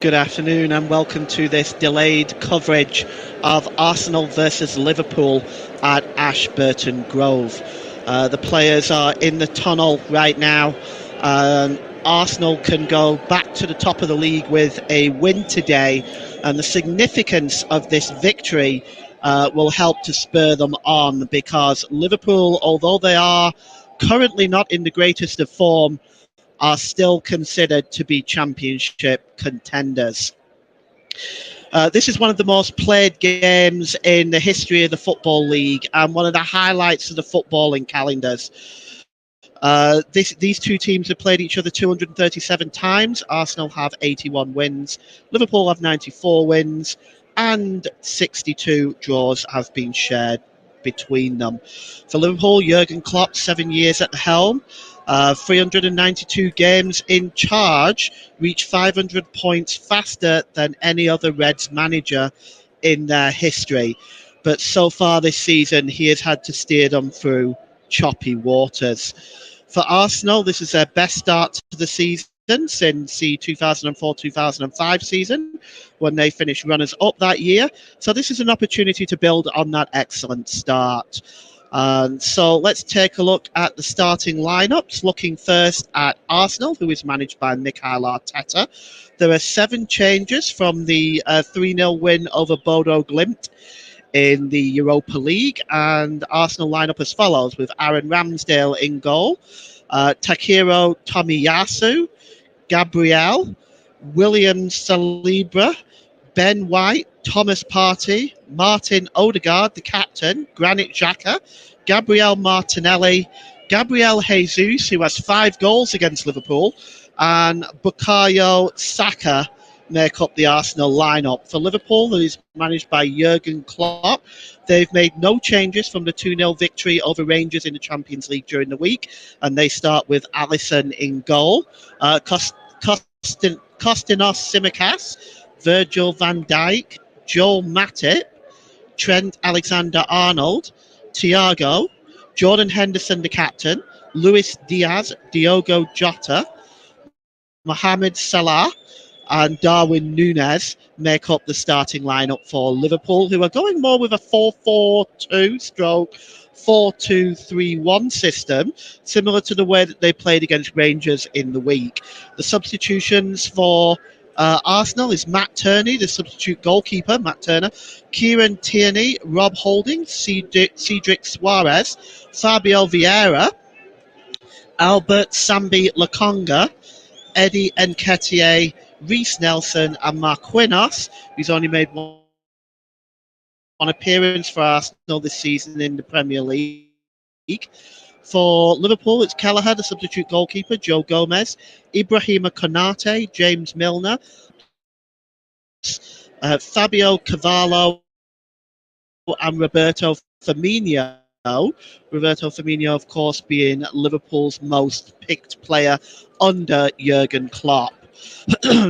Good afternoon and welcome to this delayed coverage of Arsenal versus Liverpool at Ashburton Grove. The players are in the tunnel right now. Arsenal can go back to the top of the league with a win today, and the significance of this victory will help to spur them on, because Liverpool, although they are currently not in the greatest of form, are still considered to be championship contenders. This is one of the most played games in the history of the Football League and one of the highlights of the footballing calendars. These two teams have played each other 237 times. Arsenal have 81 wins, Liverpool have 94 wins, and 62 draws have been shared between them. For Liverpool, Jurgen Klopp, 7 years at the helm, 392 games in charge, reached 500 points faster than any other Reds manager in their history. But so far this season, he has had to steer them through choppy waters. For Arsenal, this is their best start to the season since the 2004-2005 season, when they finished runners-up that year. So this is an opportunity to build on that excellent start. So let's take a look at the starting lineups, looking first at Arsenal, who is managed by Mikel Arteta. There are 7 changes from the 3-0 win over Bodo Glimt in the Europa League, and Arsenal line up as follows, with Aaron Ramsdale in goal, Takehiro Tomiyasu, Gabriel, William Saliba, Ben White, Thomas Partey, Martin Odegaard, the captain, Granit Xhaka, Gabriel Martinelli, Gabriel Jesus, who has 5 goals against Liverpool, and Bukayo Saka make up the Arsenal lineup. For Liverpool, who is managed by Jurgen Klopp, they've made no changes from the 2-0 victory over Rangers in the Champions League during the week, and they start with Alisson in goal, Kostinos Tsimikas, Virgil van Dijk, Joel Matip, Trent Alexander-Arnold, Thiago, Jordan Henderson, the captain, Luis Diaz, Diogo Jota, Mohamed Salah, and Darwin Núñez make up the starting lineup for Liverpool, who are going more with a 4-4-2 stroke 4-2-3-1 system, similar to the way that they played against Rangers in the week. The substitutions for Arsenal is Matt Tierney, the substitute goalkeeper, Matt Turner, Kieran Tierney, Rob Holding, Cedric Suarez, Fabio Vieira, Albert Sambi Lokonga, Eddie Nketiah, Reece Nelson, and Marquinhos, who's only made one appearance for Arsenal this season in the Premier League. For Liverpool, it's Kelleher, the substitute goalkeeper, Joe Gomez, Ibrahima Konate, James Milner, Fabio Cavallo, and Roberto Firmino. Roberto Firmino, of course, being Liverpool's most picked player under Jurgen Klopp.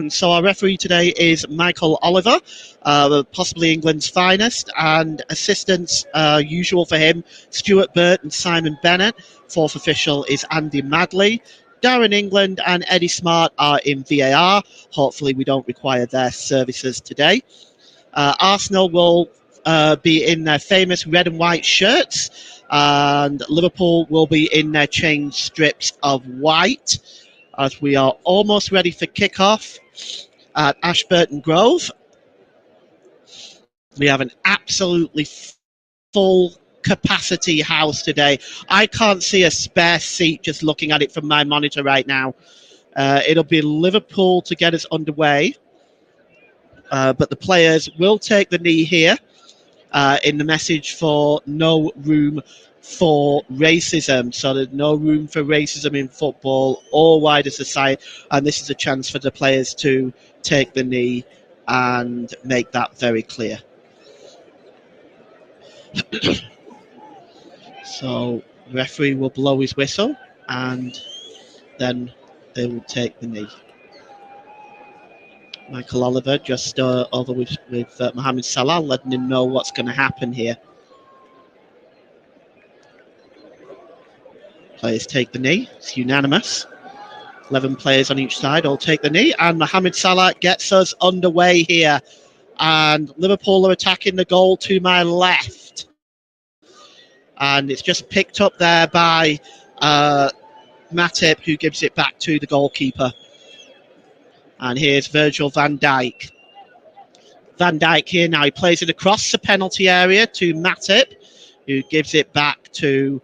So our referee today is Michael Oliver, possibly England's finest, and assistants, usual for him, Stuart Burt and Simon Bennett. Fourth official is Andy Madley. Darren England and Eddie Smart are in VAR. Hopefully we don't require their services today. Arsenal will be in their famous red and white shirts, and Liverpool will be in their changed strips of white, as we are almost ready for kickoff at Ashburton Grove. We have an absolutely full capacity house today. I can't see a spare seat just looking at it from my monitor right now. It'll be Liverpool to get us underway, but the players will take the knee here in the message for no room for racism. So there's no room for racism in football or wider society, and this is a chance for the players to take the knee and make that very clear. So the referee will blow his whistle, and then they will take the knee. Michael Oliver just over with Mohamed Salah, letting him know what's going to happen here. Players take the knee. It's unanimous. 11 players on each side all take the knee, and Mohamed Salah gets us underway here. And Liverpool are attacking the goal to my left. And it's just picked up there by Matip, who gives it back to the goalkeeper. And here's Virgil van Dijk. Van Dijk here now. He plays it across the penalty area to Matip, who gives it back to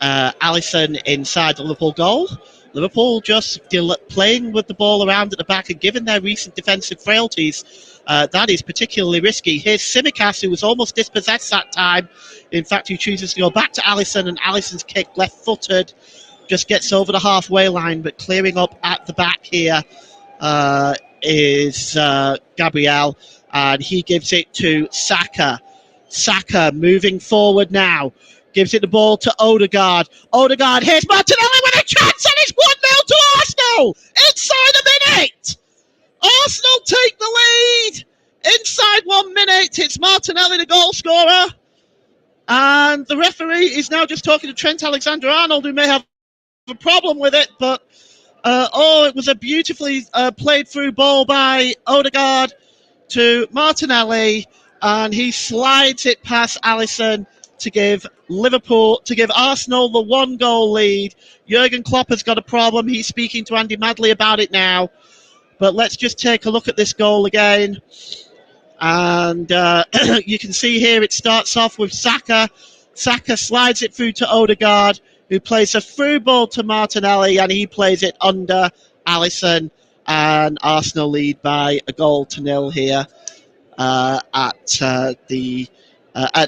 Alisson inside the Liverpool goal. Liverpool just playing with the ball around at the back, and given their recent defensive frailties, that is particularly risky. Here's Tsimikas, who was almost dispossessed that time. In fact, he chooses to go back to Alisson, and Alisson's kick, left-footed, just gets over the halfway line, but clearing up at the back here is Gabriel, and he gives it to Saka. Saka moving forward now. Gives it the ball to Odegaard. Odegaard, here's Martinelli with a chance, and it's 1-0 to Arsenal inside a minute. Arsenal take the lead inside 1 minute. It's Martinelli, the goal scorer. And the referee is now just talking to Trent Alexander-Arnold, who may have a problem with it, but it was a beautifully played through ball by Odegaard to Martinelli, and he slides it past Alisson to give Arsenal the 1-goal lead. Jurgen Klopp has got a problem. He's speaking to Andy Madley about it now. But let's just take a look at this goal again. And you can see here it starts off with Saka. Saka slides it through to Odegaard, who plays a through ball to Martinelli, and he plays it under Alisson. And Arsenal lead by 1-0 here at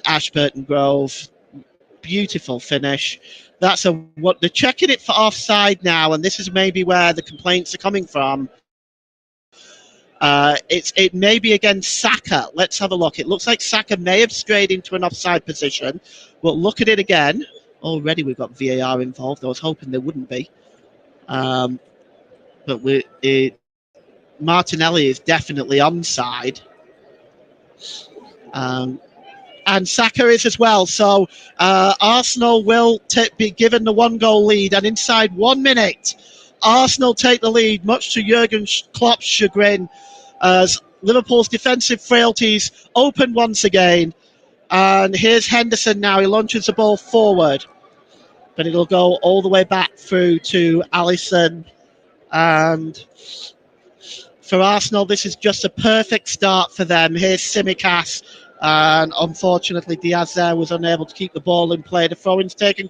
Ashburton Grove. Beautiful finish. They're checking it for offside now, and this is maybe where the complaints are coming from. It may be against Saka. Let's have a look. It looks like Saka may have strayed into an offside position. We'll look at it again. Already we've got VAR involved. I was hoping there wouldn't be. But Martinelli is definitely onside. And Saka is as well. So Arsenal will be given the 1-goal lead. And inside 1 minute, Arsenal take the lead, much to Jurgen Klopp's chagrin, as Liverpool's defensive frailties open once again. And here's Henderson now. He launches the ball forward, but it'll go all the way back through to Alisson. And for Arsenal, this is just a perfect start for them. Here's Tsimikas. And unfortunately, Diaz there was unable to keep the ball in play. The throw-in's taken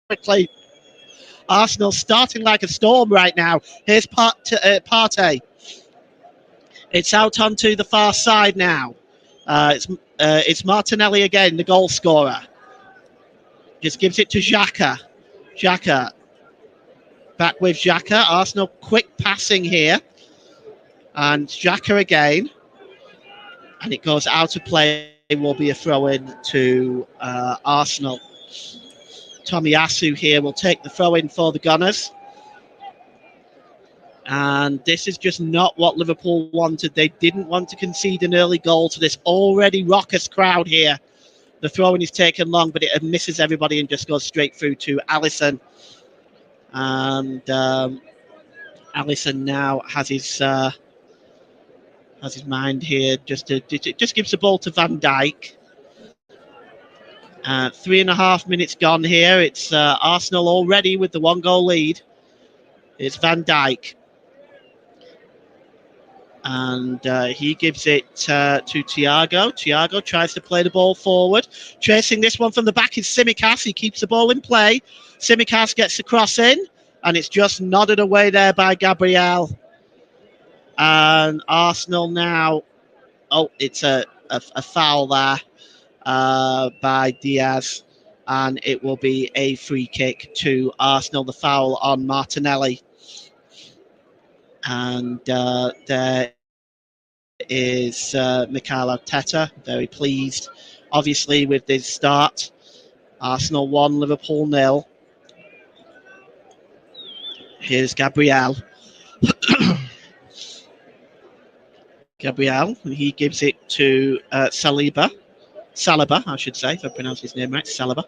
quickly. Arsenal starting like a storm right now. Here's Partey. It's out onto the far side now. It's Martinelli again, the goal scorer. Just gives it to Xhaka. Xhaka. Back with Xhaka. Arsenal quick passing here. And Xhaka again. And it goes out of play. It will be a throw-in to Arsenal. Tomiyasu here will take the throw-in for the Gunners. And this is just not what Liverpool wanted. They didn't want to concede an early goal to this already raucous crowd here. The throw-in is taken long, but it misses everybody and just goes straight through to Alisson. And Alisson now has his mind here. Just gives the ball to Van Dijk. 3.5 minutes gone here. It's Arsenal already with the 1-goal lead. It's Van Dijk. And he gives it to Thiago. Thiago tries to play the ball forward. Chasing this one from the back is Tsimikas. He keeps the ball in play. Tsimikas gets the cross in. And it's just nodded away there by Gabriel. And Arsenal now... Oh, it's a foul there by Diaz. And it will be a free kick to Arsenal. The foul on Martinelli. And there is Mikel Arteta, very pleased, obviously, with this start. Arsenal 1, Liverpool 0. Here's Gabriel. Gabriel, he gives it to Saliba, I should say, if I pronounce his name right, Saliba.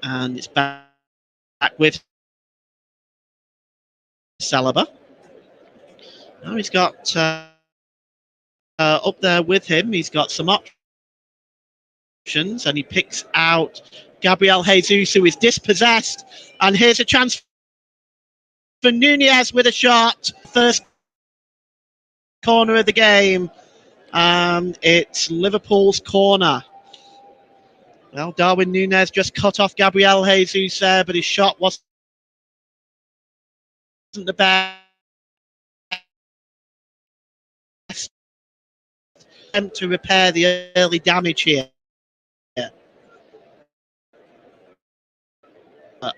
And it's back with Saliba. Now he's got up there with him, he's got some options, and he picks out Gabriel Jesus, who is dispossessed. And here's a chance for Nunez with a shot. First corner of the game. It's Liverpool's corner. Well, Darwin Nunez just cut off Gabriel Jesus there, but his shot wasn't the best. Attempt to repair the early damage here.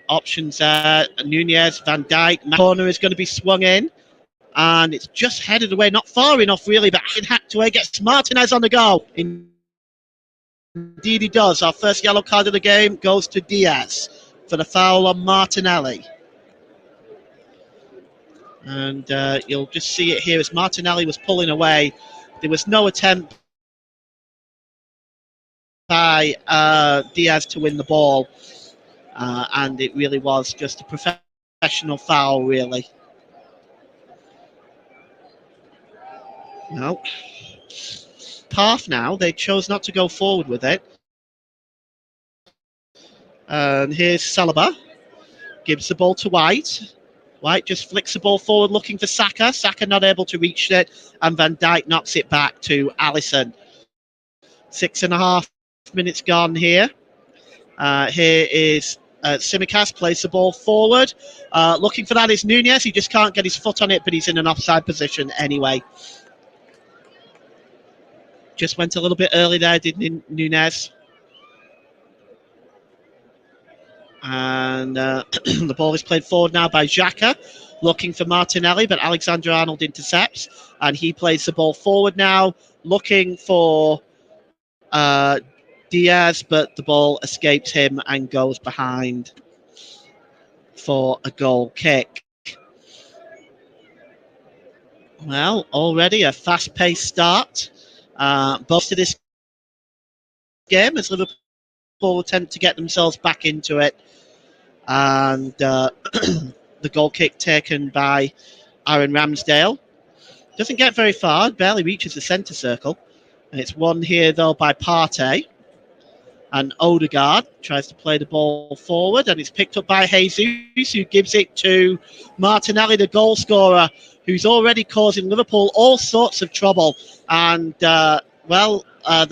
Options there. Nunez, Van Dijk. Corner is going to be swung in. And it's just headed away, not far enough really, but hacked away, gets Martinez on the go. Indeed he does. Our first yellow card of the game goes to Diaz for the foul on Martinelli. And you'll just see it here as Martinelli was pulling away. There was no attempt by Diaz to win the ball. And it really was just a professional foul, really. No. Half now, they chose not to go forward with it. And here's Saliba. Gives the ball to White. White just flicks the ball forward looking for Saka. Saka not able to reach it. And Van Dijk knocks it back to Alisson. 6.5 minutes gone here. Here is Tsimikas, plays the ball forward. Looking for that is Nunez. He just can't get his foot on it, but he's in an offside position anyway. Just went a little bit early there, didn't Nunez? And the ball is played forward now by Xhaka, looking for Martinelli, but Alexander-Arnold intercepts, and he plays the ball forward now, looking for Diaz, but the ball escapes him and goes behind for a goal kick. Well, already a fast-paced start. Both of this game as Liverpool attempt to get themselves back into it. And the goal kick taken by Aaron Ramsdale. Doesn't get very far, barely reaches the centre circle. And it's won here, though, by Partey. And Odegaard tries to play the ball forward, and it's picked up by Jesus, who gives it to Martinelli, the goal scorer, who's already causing Liverpool all sorts of trouble. And, the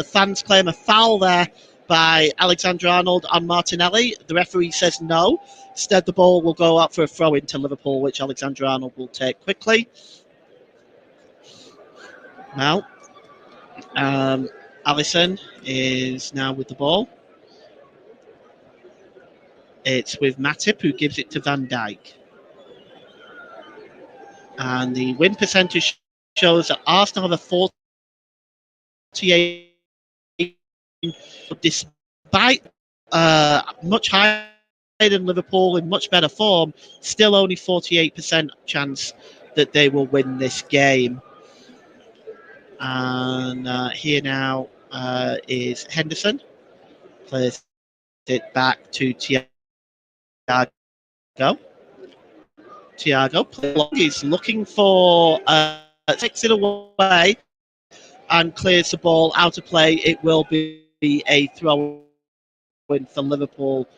fans claim a foul there by Alexander-Arnold on Martinelli. The referee says no. Instead, the ball will go out for a throw into Liverpool, which Alexander-Arnold will take quickly. Now, Alisson is now with the ball. It's with Matip, who gives it to Van Dijk. And the win percentage shows that Arsenal have a 48, despite much higher than Liverpool in much better form, still only 48% chance that they will win this game. And here now is Henderson. Plays it back to Thiago. Thiago is looking for takes it away and clears the ball out of play. It will be a throw in for Liverpool,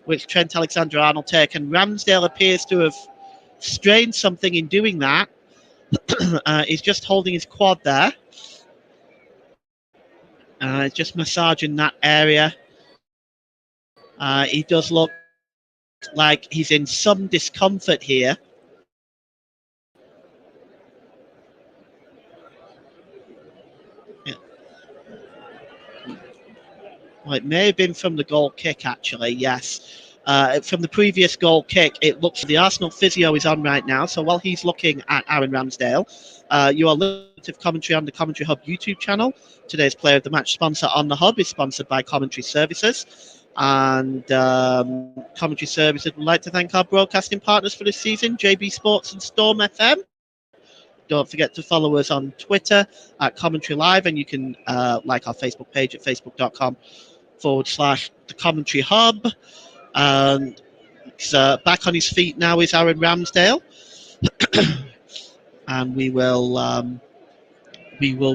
which Trent Alexander-Arnold take, and Ramsdale appears to have strained something in doing that. He's just holding his quad there. Just massaging that area. He does look like he's in some discomfort here. Yeah. Well, it may have been from the goal kick, actually, yes. From the previous goal kick, it looks the Arsenal physio is on right now. So while he's looking at Aaron Ramsdale, you are listening to commentary on the Commentary Hub YouTube channel. Today's Player of the Match sponsor on the Hub is sponsored by Commentary Services. And Commentary Services would like to thank our broadcasting partners for this season, JB Sports and Storm FM. Don't forget to follow us on Twitter at Commentary Live, and you can like our Facebook page at facebook.com/The Commentary Hub. And back on his feet now is Aaron Ramsdale. And we will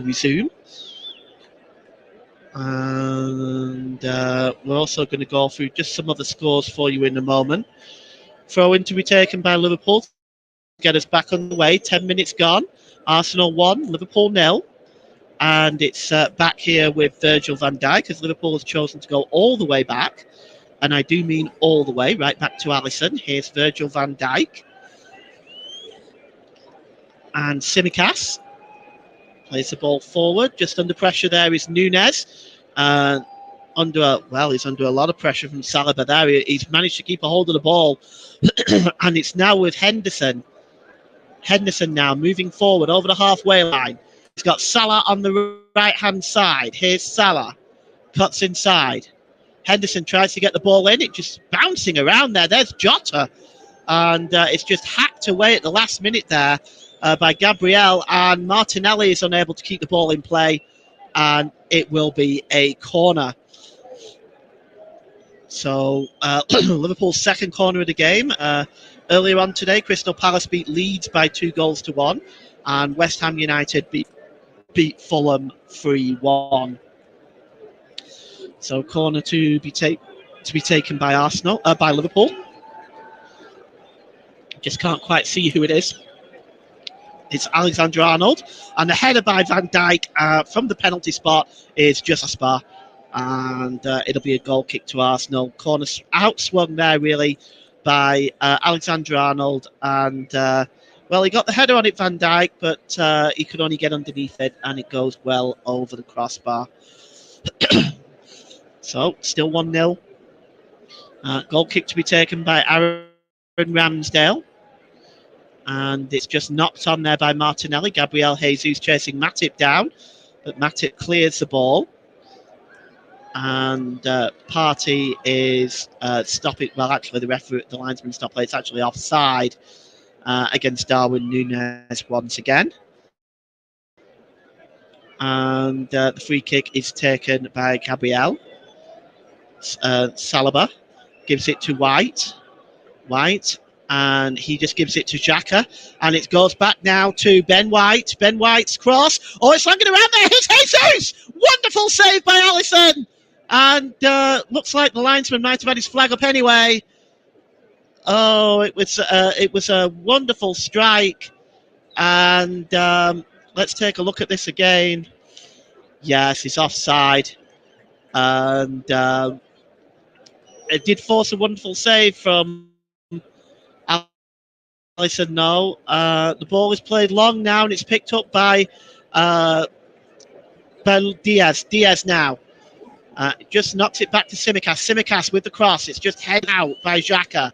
resume. And we're also going to go through just some other scores for you in a moment. Throw in to be taken by Liverpool to get us back on the way. 10 minutes gone. Arsenal 1, Liverpool 0. And it's back here with Virgil van Dijk, as Liverpool has chosen to go all the way back. And I do mean all the way, right back to Alisson. Here's Virgil van Dijk. And Simicas plays the ball forward. Just under pressure there is Nunez. He's under a lot of pressure from Saliba there. He's managed to keep a hold of the ball. And it's now with Henderson. Henderson now moving forward over the halfway line. He's got Salah on the right-hand side. Here's Salah. Cuts inside. Henderson tries to get the ball in. It's just bouncing around there. There's Jota. And it's just hacked away at the last minute there by Gabriel. And Martinelli is unable to keep the ball in play. And it will be a corner. So Liverpool's second corner of the game. Earlier on today, Crystal Palace beat Leeds by 2-1. And West Ham United beat Fulham 3-1. So corner to be taken by by Liverpool. Just can't quite see who it is. It's Alexander-Arnold, and the header by Van Dijk from the penalty spot is just a spar, and it'll be a goal kick to Arsenal. Corner outswung there really by Alexander-Arnold, and he got the header on it, Van Dijk, but he could only get underneath it, and it goes well over the crossbar. So, still 1-0. Goal kick to be taken by Aaron Ramsdale. And it's just knocked on there by Martinelli. Gabriel Jesus chasing Matip down. But Matip clears the ball. And Partey is stopping. Well, actually, the linesman stopped play. It's actually offside against Darwin Núñez once again. And the free kick is taken by Gabriel. Saliba gives it to White, and he just gives it to Xhaka, and it goes back now to Ben White. Ben White's cross. Oh, it's landing around there. Here's Jesus! Wonderful save by Alisson, and looks like the linesman might have had his flag up anyway. Oh, it was a wonderful strike, and let's take a look at this again. Yes, it's offside, and it did force a wonderful save from Alisson. No, the ball is played long now, and it's picked up by Diaz. Diaz now just knocks it back to Simicas. Simicas with the cross. It's just head out by Xhaka.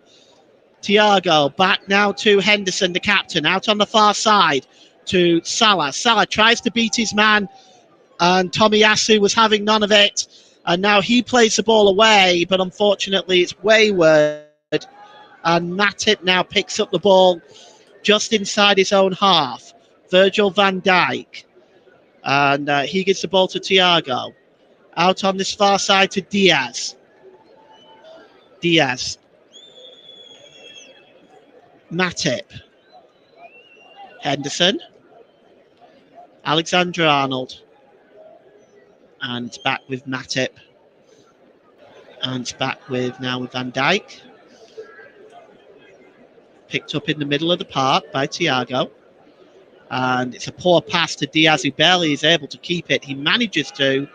Thiago back now to Henderson, the captain, out on the far side to Salah. Salah tries to beat his man, and Tomiyasu was having none of it. And now he plays the ball away, but unfortunately it's wayward. And Matip now picks up the ball just inside his own half. Virgil van Dijk. And he gives the ball to Thiago. Out on this far side to Diaz. Diaz. Matip. Henderson. Alexander-Arnold. And it's back with Matip. And it's back with Van Dijk. Picked up in the middle of the park by Thiago. And it's a poor pass to Diaz, who barely is able to keep it. He manages to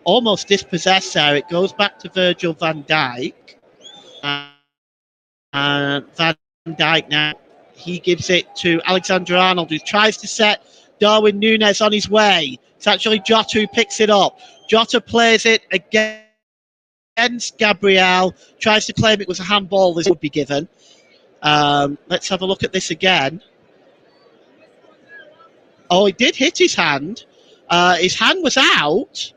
almost dispossess there. It goes back to Virgil van Dijk. And Van Dijk now, he gives it to Alexander-Arnold, who tries to set Darwin Núñez on his way. It's actually Jota who picks it up. Jota plays it against Gabriel, tries to claim it was a handball. This would be given. Let's have a look at this again. Oh, he did hit his hand. His hand was out,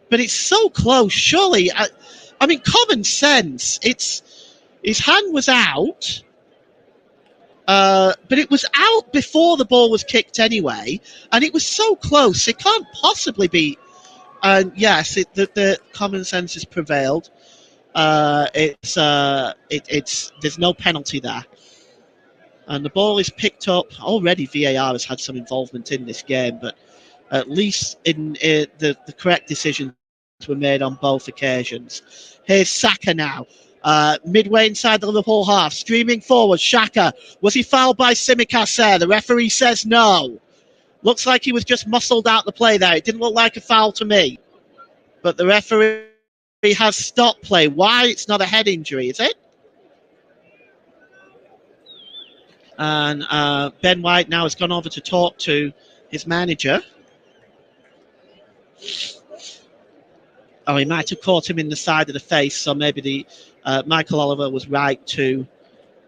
but it's so close. Surely, I mean, common sense. His hand was out, but it was out before the ball was kicked anyway, and it was so close. It can't possibly be. And yes, the common sense has prevailed. There's no penalty there. And the ball is picked up. Already VAR has had some involvement in this game, but at least in the correct decisions were made on both occasions. Here's Saka now. Midway inside the Liverpool half, streaming forward. Xhaka, was he fouled by Tsimikas there? The referee says no. Looks like he was just muscled out the play there. It didn't look like a foul to me. But the referee has stopped play. Why? It's not a head injury, is it? And Ben White now has gone over to talk to his manager. Oh, he might have caught him in the side of the face, so maybe Michael Oliver was right to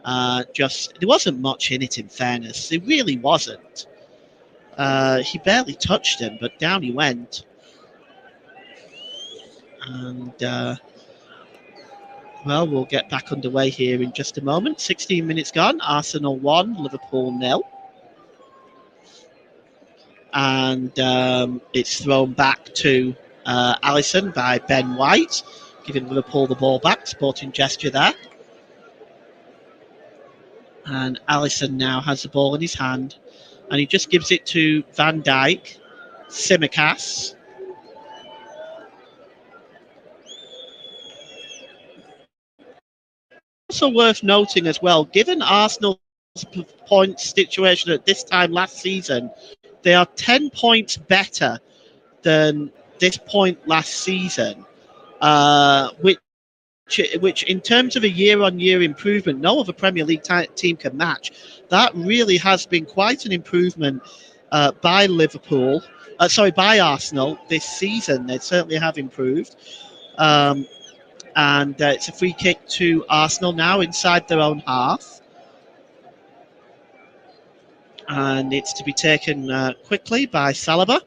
there wasn't much in it, in fairness. It really wasn't. He barely touched him, but down he went. And, we'll get back underway here in just a moment. 16 minutes gone. Arsenal 1, Liverpool 0. And it's thrown back to Alisson by Ben White, giving Liverpool the ball back. Sporting gesture there. And Alisson now has the ball in his hand. And he just gives it to Van Dijk. Tsimikas. Also worth noting as well, given Arsenal's point situation at this time last season, they are 10 points better than this point last season, which in terms of a year-on-year improvement, no other Premier League team can match. That really has been quite an improvement by Arsenal this season. They certainly have improved. And it's a free kick to Arsenal now inside their own half. And it's to be taken quickly by Saliba,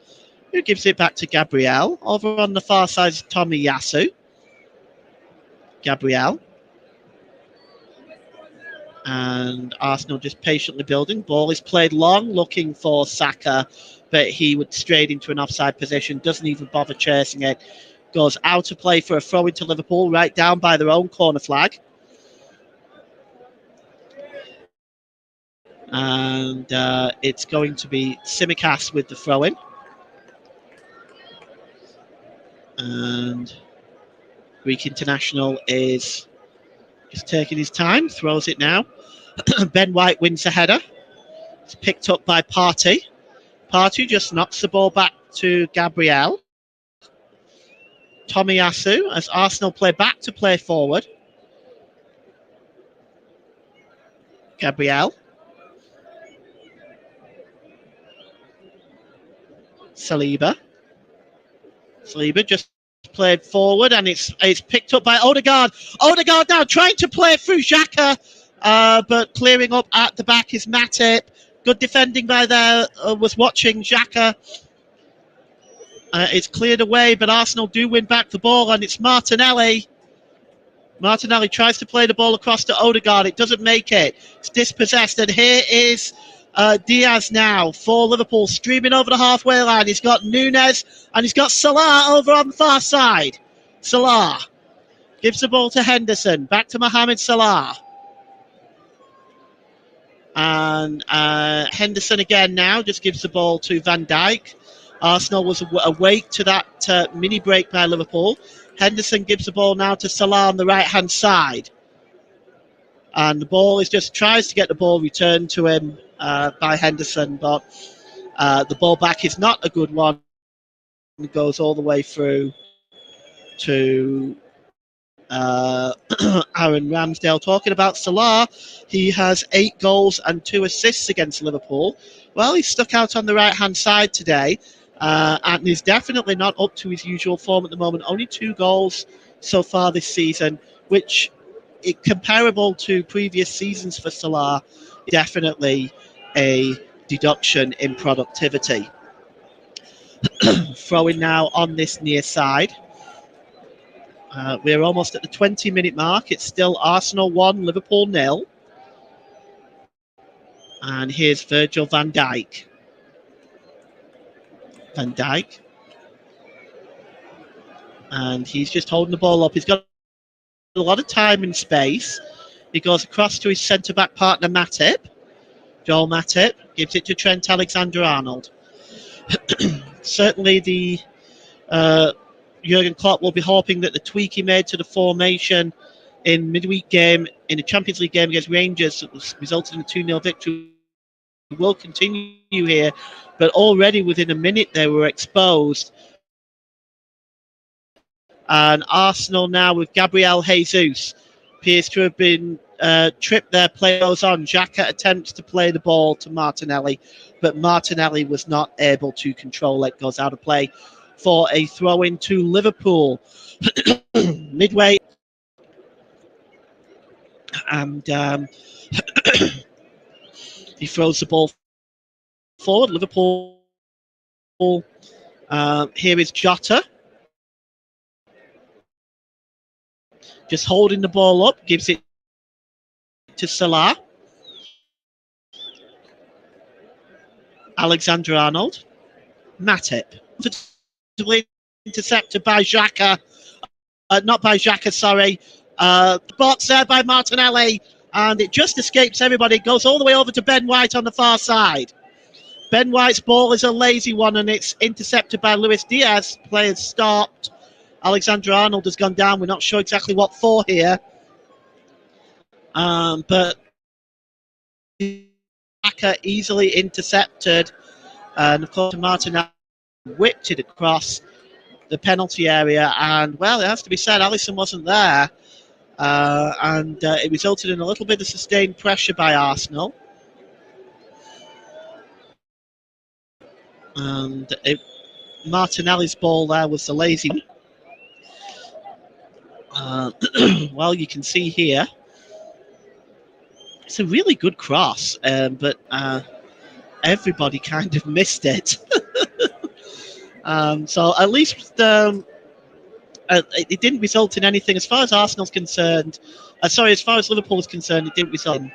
who gives it back to Gabriel. Over on the far side is Tomiyasu. Gabriel. And Arsenal just patiently building. Ball is played long, looking for Saka, but he would strayed into an offside position, doesn't even bother chasing it. Goes out of play for a throw into Liverpool, right down by their own corner flag. And it's going to be Tsimikas with the throw-in. And Greek international is just taking his time, throws it now. Ben White wins the header. It's picked up by Partey. Partey just knocks the ball back to Gabriel. Tomiyasu, as Arsenal play back to play forward. Gabriel. Saliba just played forward, and it's picked up by Odegaard. Odegaard now trying to play through Xhaka, but clearing up at the back is Matip. Good defending by there. Was watching Xhaka. It's cleared away, but Arsenal do win back the ball, and it's Martinelli. Martinelli tries to play the ball across to Odegaard. It doesn't make it. It's dispossessed, and here is Diaz now for Liverpool, streaming over the halfway line. He's got Nunes, and he's got Salah over on the far side. Salah gives the ball to Henderson. Back to Mohamed Salah. And Henderson again now just gives the ball to Van Dijk. Arsenal was awake to that mini break by Liverpool. Henderson gives the ball now to Salah on the right-hand side. And the ball tries to get the ball returned to him by Henderson, but the ball back is not a good one. It goes all the way through to Aaron Ramsdale. Talking about Salah, he has 8 goals and 2 assists against Liverpool. Well, he's stuck out on the right-hand side today. And he's definitely not up to his usual form at the moment. Only 2 goals so far this season, which, comparable to previous seasons for Salah, definitely a deduction in productivity. Throwing now on this near side. We're almost at the 20-minute mark. It's still Arsenal 1, Liverpool 0. And here's Virgil van Dijk. Van Dijk. And he's just holding the ball up. He's got a lot of time and space. He goes across to his centre-back partner, Matip. Joel Matip gives it to Trent Alexander-Arnold. Certainly the Jurgen Klopp will be hoping that the tweak he made to the formation in midweek game in the Champions League game against Rangers that resulted in a 2-0 victory will continue here, but already within a minute they were exposed. And Arsenal now with Gabriel Jesus appears to have been tripped there. Play goes on. Xhaka attempts to play the ball to Martinelli, but Martinelli was not able to control it. Goes out of play for a throw into Liverpool. Midway. And he throws the ball forward. Liverpool. Here is Jota. Just holding the ball up. Gives it to Salah. Alexander-Arnold. Matip. Intercepted by Xhaka. Not by Xhaka, sorry. Box there by Martinelli. And it just escapes everybody. It goes all the way over to Ben White on the far side. Ben White's ball is a lazy one, and it's intercepted by Luis Diaz. Players stopped. Alexander-Arnold has gone down. We're not sure exactly what for here. But Xhaka easily intercepted. And, of course, Martinelli whipped it across the penalty area. And, well, it has to be said, Alisson wasn't there. And it resulted in a little bit of sustained pressure by Arsenal. And Martinelli's ball there was the lazy one. Well, you can see here. It's a really good cross, but everybody kind of missed it. So at least it didn't result in anything. As far as Arsenal's concerned, as far as Liverpool is concerned, it didn't result in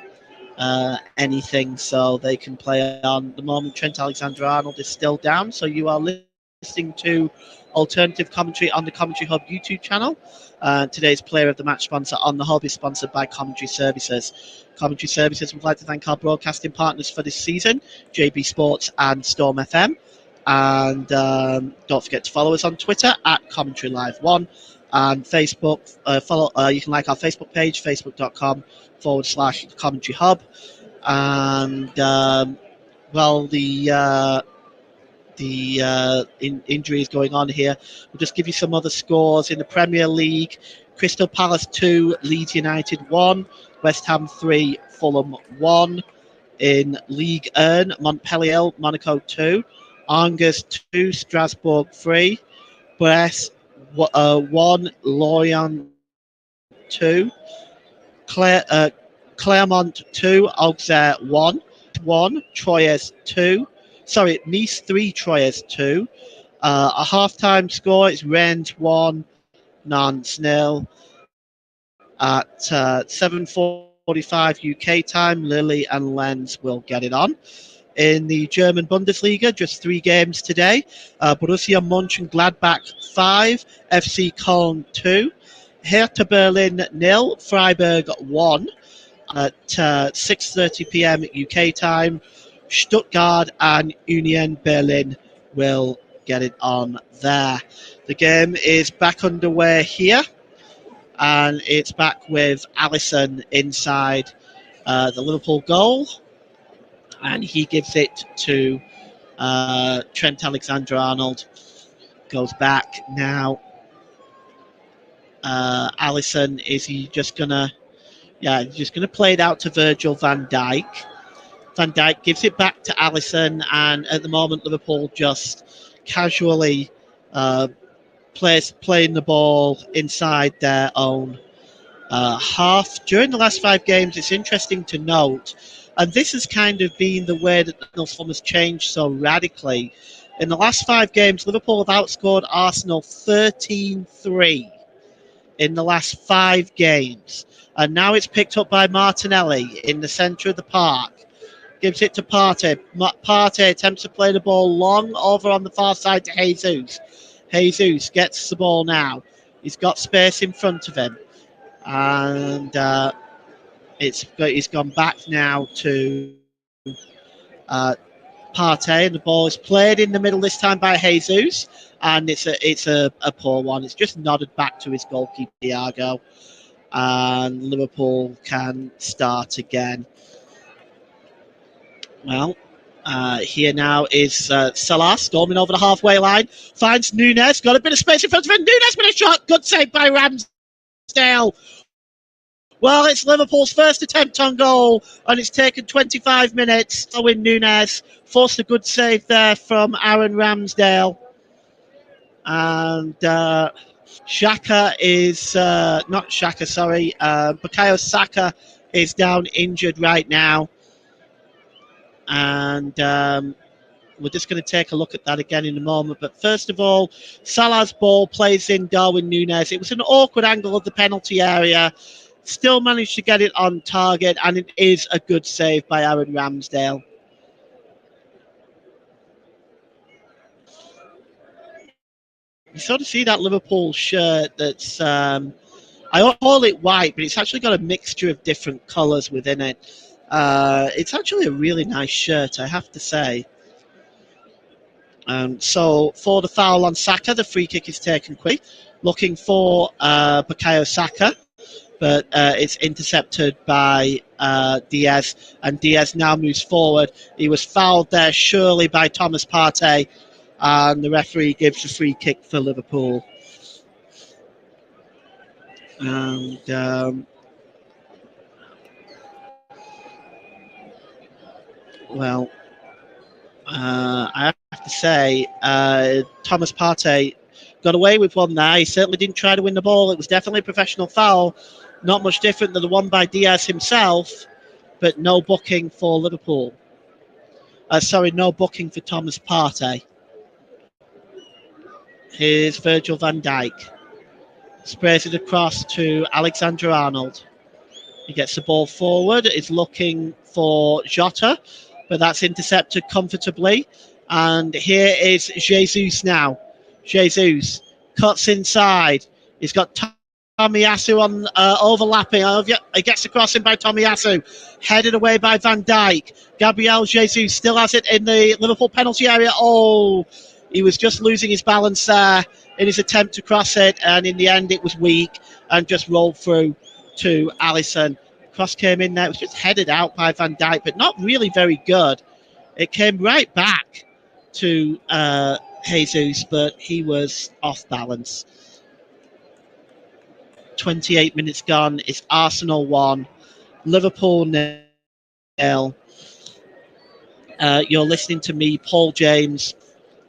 anything, so they can play on. At the moment, Trent Alexander-Arnold is still down, so you are listening to alternative commentary on the Commentary Hub YouTube channel. Today's Player of the Match sponsor on the Hub is sponsored by Commentary Services. Commentary Services would like to thank our broadcasting partners for this season, JB Sports and Storm FM. And don't forget to follow us on Twitter at Commentary Live 1 and Facebook. You can like our Facebook page, facebook.com/Commentary Hub. And well, the injuries going on here. We'll just give you some other scores in the Premier League. Crystal Palace 2, Leeds United 1, West Ham 3, Fulham 1. In Ligue 1, Montpellier, Monaco 2, Angers 2, Strasbourg 3, Brest 1, Lorient 2, Clermont 2, Auxerre 1, Troyes 2. Sorry, Nice 3, Troyes 2. A half-time score is Rennes 1, Nantes 0. At 7:45 UK time, Lille and Lens will get it on. In the German Bundesliga, just 3 games today. Borussia Mönchengladbach 5, FC Köln 2, Hertha Berlin 0, Freiburg 1. At 6:30 p.m. UK time, Stuttgart and Union Berlin will get it on there. The game is back underway here, and it's back with Alisson inside the Liverpool goal, and he gives it to Trent Alexander-Arnold. Goes back now. Alisson, is he just gonna? Yeah, he's just gonna play it out to Virgil van Dijk. Van Dijk gives it back to Alisson, and at the moment Liverpool just casually playing the ball inside their own half. During the last 5 games, it's interesting to note, and this has kind of been the way that Arsenal's form has changed so radically. In the last 5 games, Liverpool have outscored Arsenal 13-3 in the last 5 games. And now it's picked up by Martinelli in the centre of the park. Gives it to Partey. Partey attempts to play the ball long over on the far side to Jesus. Jesus gets the ball now. He's got space in front of him. And he's gone back now to uh, Partey, and the ball is played in the middle this time by Jesus, and it's a poor one. It's just nodded back to his goalkeeper Thiago, and Liverpool can start again. Well, here now is Salah storming over the halfway line, finds Nunes, got a bit of space in front of him. Nunes with a shot, good save by Ramsdale. Well, it's Liverpool's first attempt on goal, and it's taken 25 minutes. Owen Nunes forced a good save there from Aaron Ramsdale. And Xhaka is, not Xhaka, sorry, Bukayo Saka is down injured right now. And we're just going to take a look at that again in a moment. But first of all, Salah's ball plays in Darwin Nunes. It was an awkward angle of the penalty area. Still managed to get it on target, and it is a good save by Aaron Ramsdale. You sort of see that Liverpool shirt that's, I call it white, but it's actually got a mixture of different colours within it. It's actually a really nice shirt, I have to say. So for the foul on Saka, the free kick is taken quickly. Looking for Bukayo Saka, but it's intercepted by Diaz, and Diaz now moves forward. He was fouled there surely by Thomas Partey, and the referee gives a free kick for Liverpool. And well, I have to say, Thomas Partey got away with one there. He certainly didn't try to win the ball. It was definitely a professional foul, not much different than the one by Diaz himself, but no booking for Liverpool. No booking for Thomas Partey. Here's Virgil van Dijk. Sprays it across to Alexander Arnold. He gets the ball forward, is looking for Jota, but that's intercepted comfortably. And here is Jesus now. Jesus cuts inside. He's got Tomiyasu on overlapping. He gets the crossing by Tomiyasu. Headed away by Van Dijk. Gabriel Jesus still has it in the Liverpool penalty area. Oh, he was just losing his balance there in his attempt to cross it. And in the end, it was weak and just rolled through to Alisson. Cross came in there. It was just headed out by Van Dijk, but not really very good. It came right back to Jesus, but he was off balance. 28 minutes gone. It's Arsenal 1, Liverpool 0. You're listening to me, Paul James,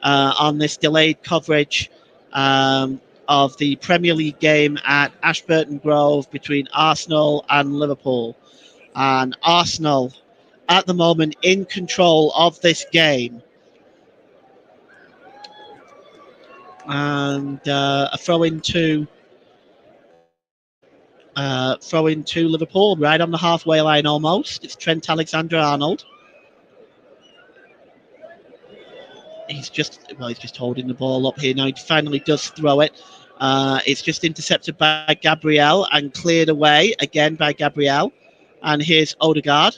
on this delayed coverage of the Premier League game at Ashburton Grove between Arsenal and Liverpool. And Arsenal, at the moment, in control of this game. And a throw into Liverpool, right on the halfway line almost. It's Trent Alexander-Arnold. He's just holding the ball up here now. He finally does throw it. It's just intercepted by Gabriel and cleared away again by Gabriel. And here's Odegaard.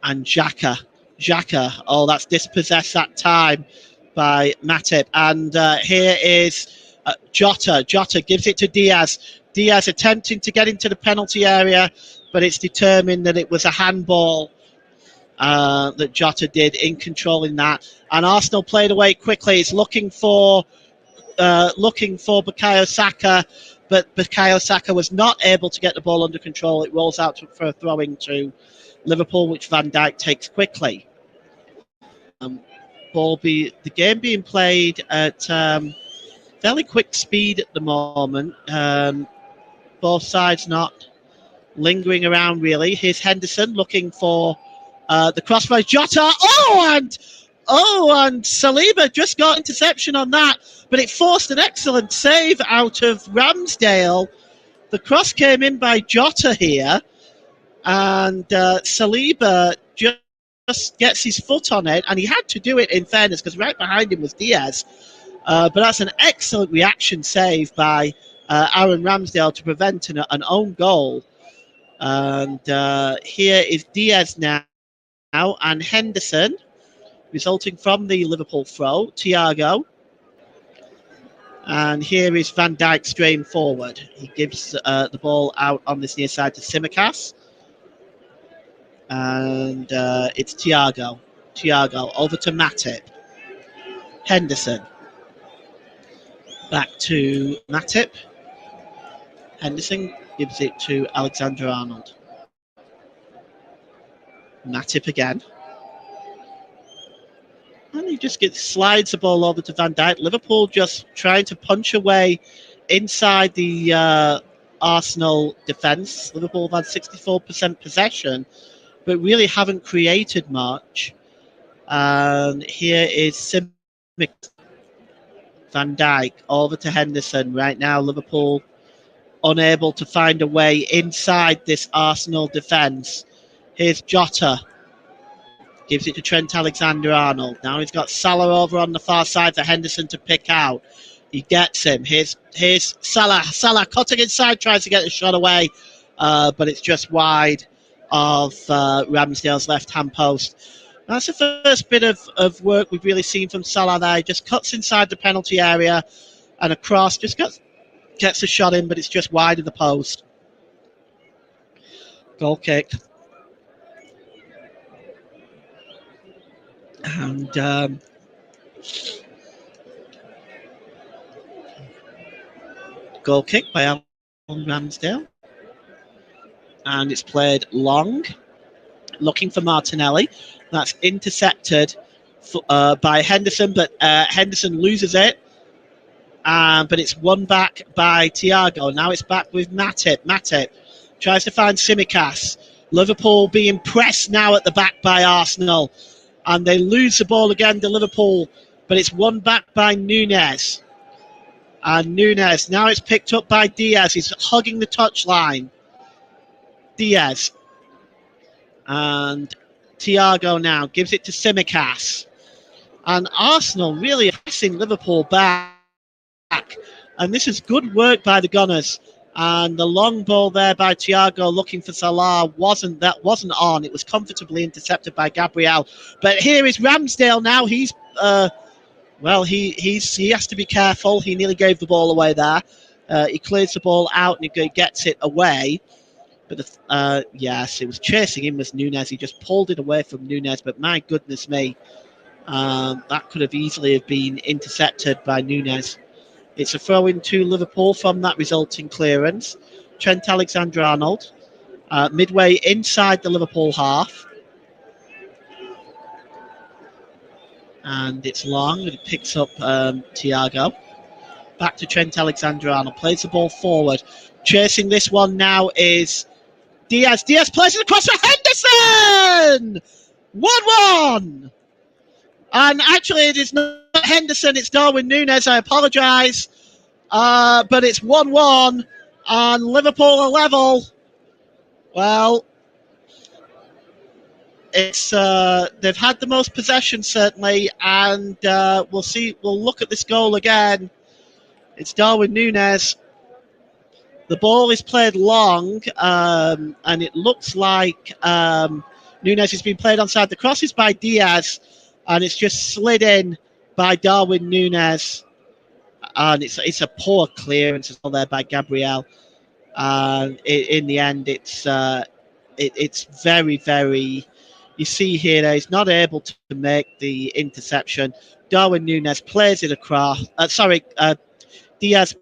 And Xhaka. Oh, that's dispossessed that time by Matip. And here is Jota. Jota gives it to Diaz. Diaz attempting to get into the penalty area, but it's determined that it was a handball that Jota did in controlling that. And Arsenal played away quickly. It's looking for Bukayo Saka, but Bukayo Saka was not able to get the ball under control. It rolls out for a throwing to Liverpool, which Van Dijk takes quickly. The game being played at fairly quick speed at the moment. Both sides not lingering around really. Here's Henderson looking for the cross by Jota. And Saliba just got interception on that, but it forced an excellent save out of Ramsdale. The cross came in by Jota here, and Saliba just gets his foot on it, and he had to do it in fairness because right behind him was Diaz. But that's an excellent reaction save by Aaron Ramsdale to prevent an own goal. And here is Diaz now. and Henderson, resulting from the Liverpool throw. Thiago. And here is Van Dijk straying forward. He gives the ball out on this near side to Tsimikas. And it's Thiago. Thiago over to Matip. Henderson. Back to Matip. Henderson gives it to Alexander Arnold. Matip again. And he just slides the ball over to Van Dijk. Liverpool just trying to punch away inside the Arsenal defence. Liverpool have had 64% possession, but really haven't created much. And here is Simic. Van Dijk over to Henderson. Right now, Liverpool unable to find a way inside this Arsenal defence. Here's Jota. Gives it to Trent Alexander-Arnold. Now he's got Salah over on the far side for Henderson to pick out. He gets him. Here's Salah. Salah cutting inside, tries to get the shot away, but it's just wide of Ramsdale's left-hand post. That's the first bit of work we've really seen from Salah there. He just cuts inside the penalty area and across, just gets a shot in, but it's just wide of the post. Goal kick. And goal kick by Alan Ramsdale. And it's played long, looking for Martinelli. That's intercepted by Henderson, but Henderson loses it. But it's won back by Thiago. Now it's back with Matip. Matip tries to find Tsimikas. Liverpool being pressed now at the back by Arsenal. And they lose the ball again to Liverpool, but it's won back by Núñez. And Núñez, now it's picked up by Diaz. He's hugging the touchline. Diaz. And Thiago now gives it to Tsimikas. And Arsenal really pressing Liverpool back. And this is good work by the Gunners. And the long ball there by Thiago looking for Salah wasn't on. It was comfortably intercepted by Gabriel. But here is Ramsdale now. He's he has to be careful. He nearly gave the ball away there. He clears the ball out and he gets it away. But yes, it was chasing him was Núñez. He just pulled it away from Núñez. But my goodness me, that could have easily have been intercepted by Núñez. It's a throw in to Liverpool from that resulting clearance. Trent Alexander-Arnold, midway inside the Liverpool half. And it's long, and it picks up Thiago. Back to Trent Alexander-Arnold, plays the ball forward. Chasing this one now is Diaz. Diaz plays it across for Henderson! 1-1! And actually, it is not Henderson, it's Darwin Núñez. I apologise. But it's 1-1 and Liverpool are level. Well, it's they've had the most possession, certainly. And we'll look at this goal again. It's Darwin Núñez. The ball is played long, and it looks like Núñez has been played onside. The cross is by Diaz. And it's just slid in by Darwin Núñez. And it's a poor clearance as well there by Gabriel. And in the end, it's very, very... You see here that he's not able to make the interception. Darwin Núñez plays it across... Diaz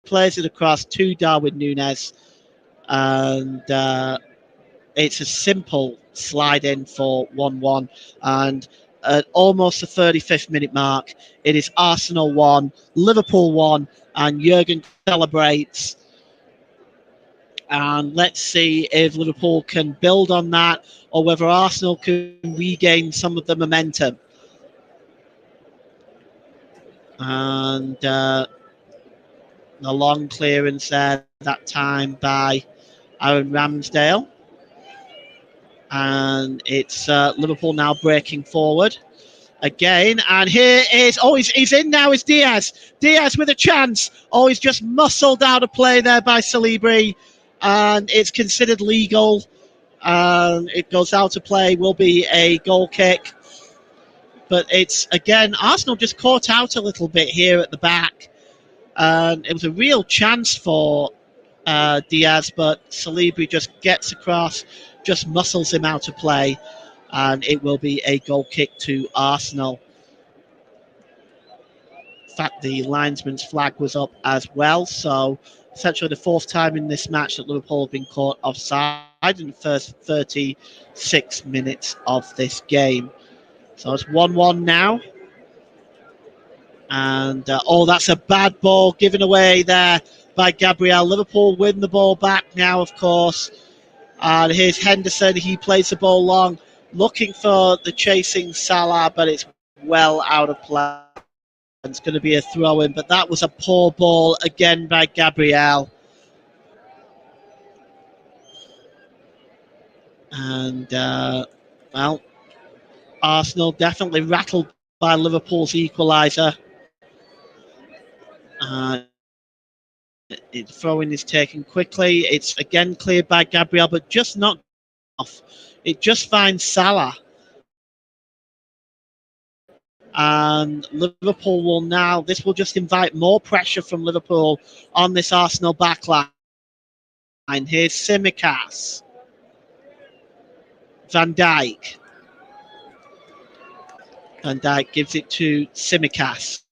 plays it across to Darwin Núñez. And it's a simple slide in for 1-1. And... at almost the 35th minute mark, it is Arsenal 1, Liverpool 1, and Jurgen celebrates. And let's see if Liverpool can build on that or whether Arsenal can regain some of the momentum. And the long clearance there, that time by Aaron Ramsdale. And it's Liverpool now breaking forward again. And here is, he's in now, is Diaz. Diaz with a chance. Oh, he's just muscled out of play there by Salibri. And it's considered legal. and it goes out to play. Will be a goal kick, but it's again Arsenal just caught out a little bit here at the back, and it was a real chance for Diaz, but Saliba just gets across, just muscles him out of play, and it will be a goal kick to Arsenal. In fact, the linesman's flag was up as well, so essentially the fourth time in this match that Liverpool have been caught offside in the first 36 minutes of this game. So it's 1-1 now. And, that's a bad ball given away there by Gabriel. Liverpool win the ball back now, of course. And here's Henderson. He plays the ball long, looking for the chasing Salah, but it's well out of play. It's going to be a throw-in, but that was a poor ball again by Gabriel. And, Arsenal definitely rattled by Liverpool's equaliser. Throwing is taken quickly. It's again cleared by Gabriel, but just not off. It just finds Salah. And Liverpool will now, this will just invite more pressure from Liverpool on this Arsenal backline. And here's Tsimikas. Van Dijk. Van Dijk gives it to Tsimikas.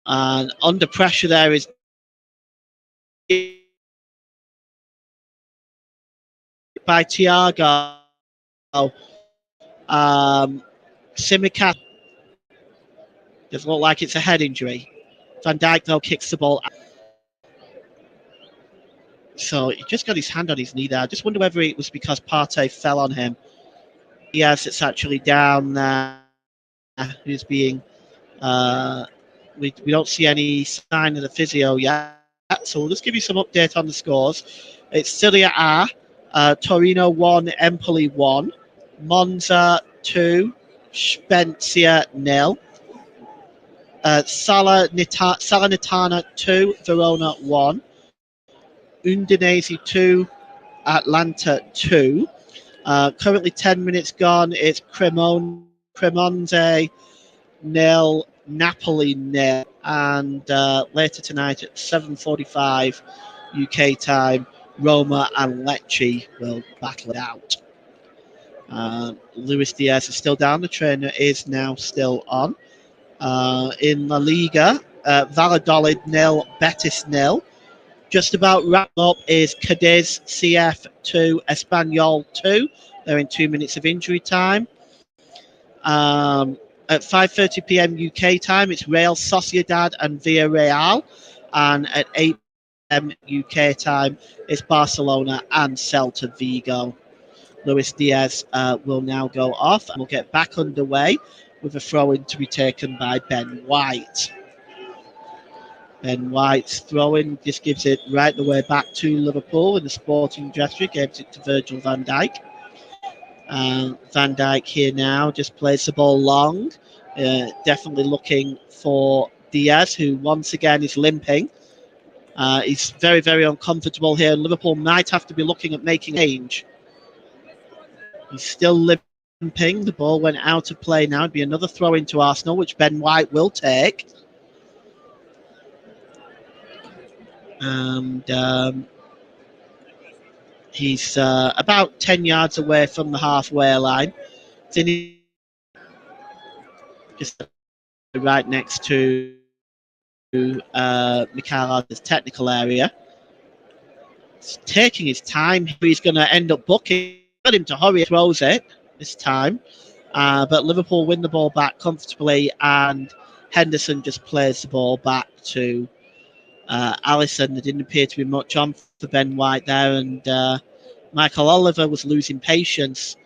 And under pressure there is by Thiago. Tsimikas doesn't look like it's a head injury. Van Dijk though kicks the ball out. So he just got his hand on his knee there. I just wonder whether it was because Partey fell on him. Yes, it's actually down there. Who's being... we don't see any sign of the physio yet. So we'll just give you some update on the scores. It's Serie A, Torino 1, Empoli 1, Monza 2, Spezia 0, Salernitana 2, Verona 1, Udinese 2, Atlanta 2. Currently 10 minutes gone. It's Cremonese 0, Napoli 0. And later tonight at 7:45 UK time, Roma and Lecce will battle it out. Luis Diaz is still down. The trainer is now still on. In La Liga, Valladolid 0, Betis 0. Just about wrapped up is Cadiz CF 2, Espanyol 2. They're in 2 minutes of injury time. At 5:30 p.m. UK time, it's Real Sociedad and Villarreal. And at 8 p.m. UK time, it's Barcelona and Celta Vigo. Luis Diaz will now go off and we'll get back underway with a throw-in to be taken by Ben White. Ben White's throw-in just gives it right the way back to Liverpool in the sporting gesture, gives it to Virgil van Dijk. Van Dijk here now just plays the ball long, definitely looking for Diaz, who once again is limping. He's very, very uncomfortable here. Liverpool might have to be looking at making a change. He's still limping. The ball went out of play now. It'd be another throw into Arsenal, which Ben White will take. And he's about 10 yards away from the halfway line. Just right next to Mikel Arteta's technical area. He's taking his time. He's going to end up booking. Got him to hurry. Throws it this time. But Liverpool win the ball back comfortably, and Henderson just plays the ball back to Alisson. There didn't appear to be much on for Ben White there, and Michael Oliver was losing patience.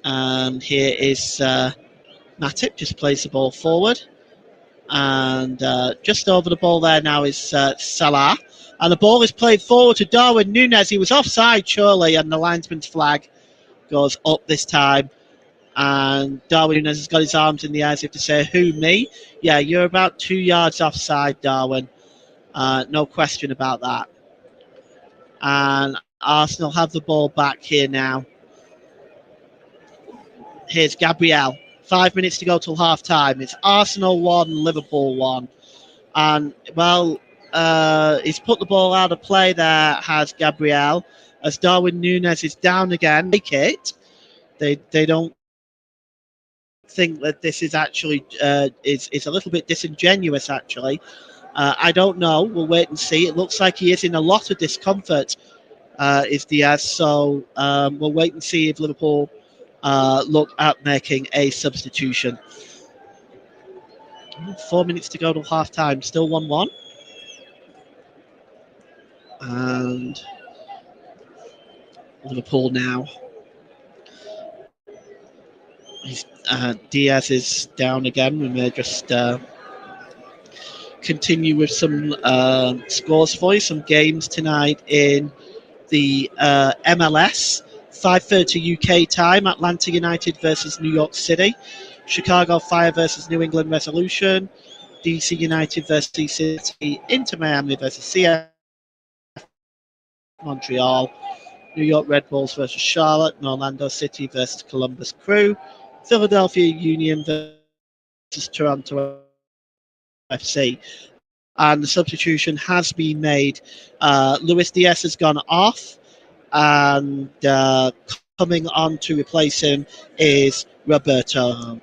And here is Matip, just plays the ball forward. And just over the ball there now is Salah. And the ball is played forward to Darwin Núñez. He was offside, surely, and the linesman's flag goes up this time. And Darwin Núñez has got his arms in the air as if to say, who, me? Yeah, you're about 2 yards offside, Darwin. No question about that. And Arsenal have the ball back here now. Here's Gabriel. 5 minutes to go till half time. It's Arsenal 1, Liverpool 1. And, well, he's put the ball out of play there, has Gabriel, as Darwin Núñez is down again. Make it. They don't think that this is actually is a little bit disingenuous, actually. I don't know. We'll wait and see. It looks like he is in a lot of discomfort, is Diaz. So we'll wait and see if Liverpool look at making a substitution. 4 minutes to go till half time. Still 1-1. And Liverpool now. Diaz is down again. We may just continue with some scores for you, some games tonight in the MLS. 5:30 UK time, Atlanta United versus New York City. Chicago Fire versus New England Resolution. DC United versus DC City. Inter Miami versus CF Montreal. New York Red Bulls versus Charlotte. And Orlando City versus Columbus Crew. Philadelphia Union versus Toronto FC. And the substitution has been made. Luis Diaz has gone off, and coming on to replace him is Roberto.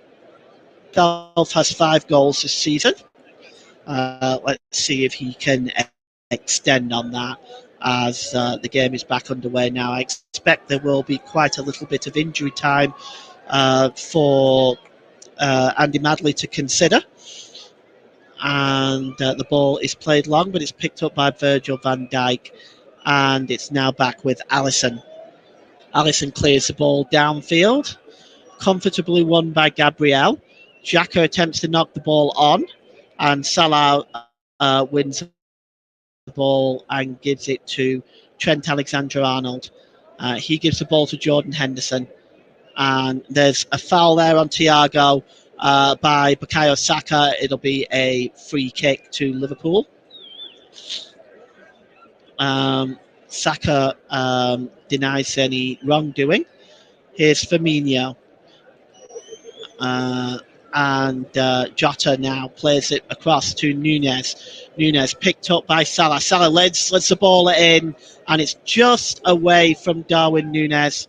Himself has 5 goals this season. Let's see if he can extend on that as the game is back underway now. I expect there will be quite a little bit of injury time for Andy Madley to consider. And the ball is played long, but it's picked up by Virgil van Dijk, and it's now back with Alisson. Alisson clears the ball downfield, comfortably won by Gabriel. Xhaka attempts to knock the ball on, and Salah wins the ball and gives it to Trent Alexander-Arnold. He gives the ball to Jordan Henderson, and there's a foul there on Thiago by Bukayo Saka. It'll be a free kick to Liverpool. Saka denies any wrongdoing. Here's Firmino. And Jota now plays it across to Núñez. Núñez picked up by Salah. Salah lets the ball in, and it's just away from Darwin Núñez,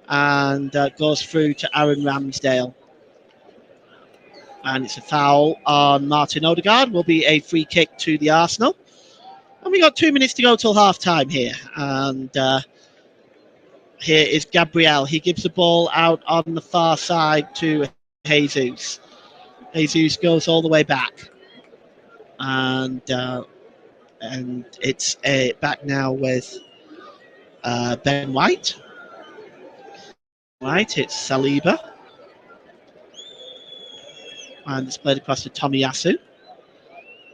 and goes through to Aaron Ramsdale. And it's a foul on Martin Odegaard. Will be a free kick to the Arsenal. And we got 2 minutes to go till half time here. And here is Gabriel. He gives the ball out on the far side to Jesus. Jesus goes all the way back. And it's back now with Ben White. Right, it's Saliba. And it's played across to Tomiyasu.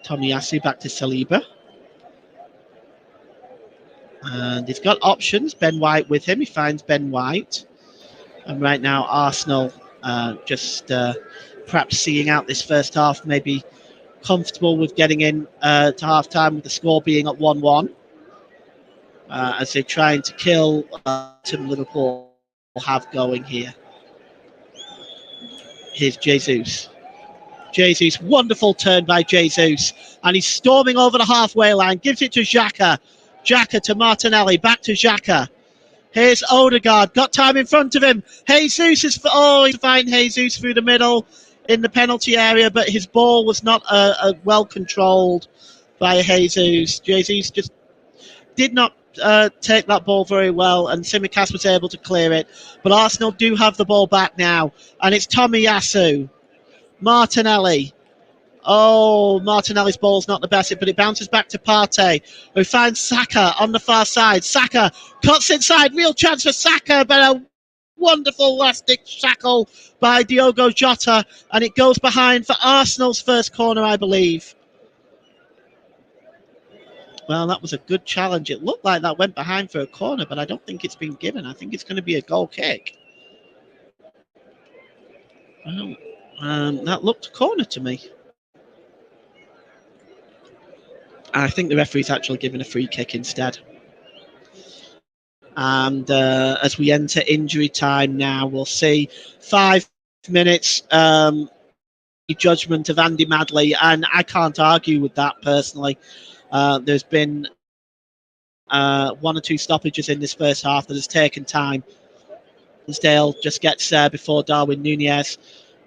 Tomiyasu back to Saliba. And he's got options. Ben White with him. He finds Ben White. And right now, Arsenal just perhaps seeing out this first half, maybe comfortable with getting in to half time with the score being at 1-1. As they're trying to kill Liverpool have going here. Here's Jesus. Jesus, wonderful turn by Jesus. And he's storming over the halfway line. Gives it to Xhaka. Xhaka to Martinelli. Back to Xhaka. Here's Odegaard. Got time in front of him. Jesus is... he's finding Jesus through the middle in the penalty area, but his ball was not well controlled by Jesus. Jesus just did not take that ball very well, and Tsimikas was able to clear it. But Arsenal do have the ball back now, and it's Tomiyasu. Martinelli. Martinelli's ball's not the best, but it bounces back to Partey, who finds Saka on the far side. Saka cuts inside, real chance for Saka, but a wonderful last-ditch tackle by Diogo Jota, and it goes behind for Arsenal's first corner, I believe. Well, that was a good challenge. It looked like that went behind for a corner, but I don't think it's been given. I think it's going to be a goal kick. That looked a corner to me. I think the referee's actually given a free kick instead. And as we enter injury time now, we'll see 5 minutes judgment of Andy Madley, and I can't argue with that personally. There's been one or two stoppages in this first half that has taken time. Dale just gets there before Darwin Nunez,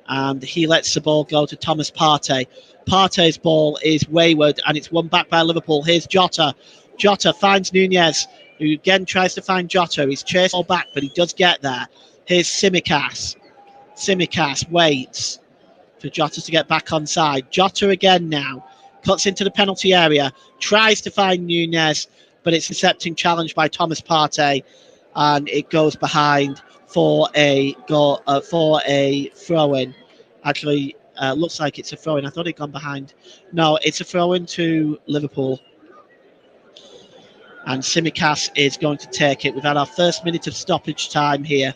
and he lets the ball go to Thomas Partey. Partey's ball is wayward, and it's won back by Liverpool. Here's Jota. Jota finds Nunez, who again tries to find Jota. He's chased all back, but he does get there. Here's Tsimikas. Tsimikas waits for Jota to get back on side. Jota again now. Cuts into the penalty area. Tries to find Nunez, but it's intercepting challenge by Thomas Partey, and it goes behind for a goal, for a throw-in. Actually, looks like it's a throw-in. I thought it'd gone behind. No, it's a throw-in to Liverpool. And Tsimikas is going to take it. We've had our first minute of stoppage time here.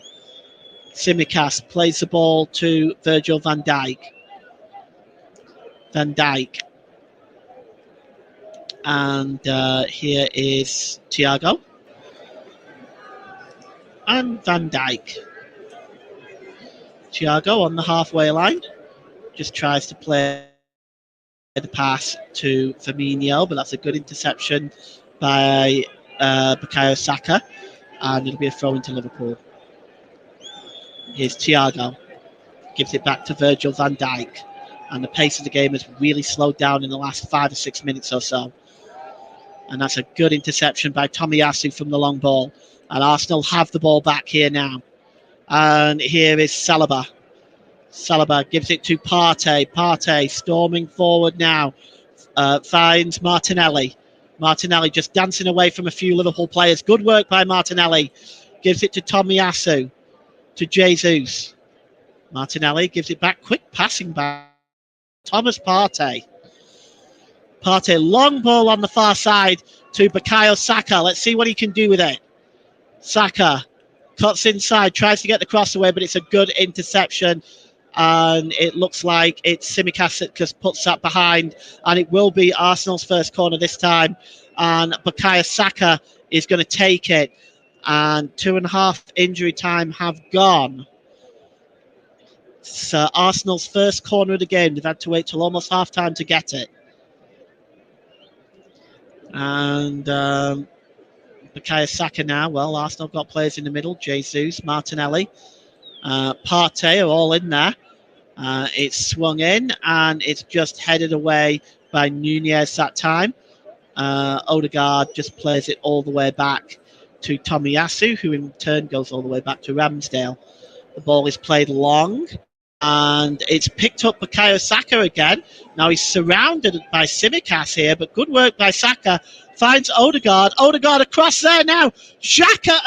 Tsimikas plays the ball to Virgil van Dijk. Van Dijk. And here is Thiago. And Van Dijk. Thiago on the halfway line. Just tries to play the pass to Firmino, but that's a good interception by Bukayo Saka. And it'll be a throw into Liverpool. Here's Thiago. Gives it back to Virgil van Dijk. And the pace of the game has really slowed down in the last 5 or 6 minutes or so. And that's a good interception by Tomiyasu from the long ball. And Arsenal have the ball back here now. And here is Saliba. Saliba gives it to Partey. Partey storming forward now. Finds Martinelli. Martinelli just dancing away from a few Liverpool players. Good work by Martinelli. Gives it to Tomiyasu. To Jesus. Martinelli gives it back. Quick passing by Thomas Partey. Partey, long ball on the far side to Bukayo Saka. Let's see what he can do with it. Saka cuts inside, tries to get the cross away, but it's a good interception. And it looks like it's Tsimikas that just puts that behind. And it will be Arsenal's first corner this time. And Bukayo Saka is going to take it. And 2.5 injury time have gone. So Arsenal's first corner of the game. They've had to wait till almost half time to get it. And Bukayo Saka now. Well, Arsenal got players in the middle. Jesus, Martinelli, Partey are all in there. It's swung in and it's just headed away by Nunez that time. Odegaard just plays it all the way back to Tomiyasu, who in turn goes all the way back to Ramsdale. The ball is played long. And it's picked up Bukayo Saka again. Now he's surrounded by Tsimikas here, but good work by Saka. Finds Odegaard. Odegaard across there now. Xhaka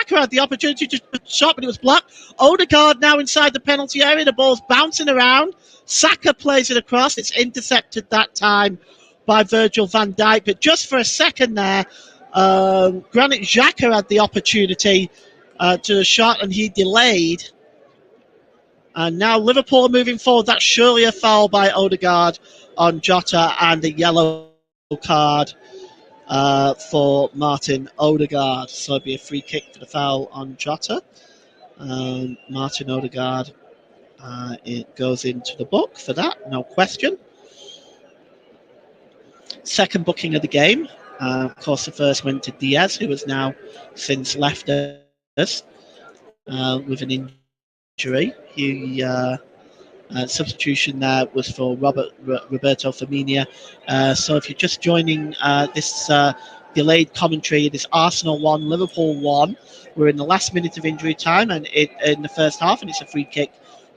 had the opportunity to shot, but it was blocked. Odegaard now inside the penalty area. The ball's bouncing around. Saka plays it across. It's intercepted that time by Virgil van Dijk. But just for a second there, Granit Xhaka had the opportunity to the shot, and he delayed. And now Liverpool are moving forward. That's surely a foul by Odegaard on Jota and a yellow card for Martin Odegaard. So it'll be a free kick for the foul on Jota. Martin Odegaard, it goes into the book for that, no question. Second booking of the game. Of course, the first went to Diaz, who has now since left us with an injury. He substitution there was for Roberto Firmino. So if you're just joining this delayed commentary, it is Arsenal 1, Liverpool 1. We're in the last minute of injury time and in the first half, and it's a free kick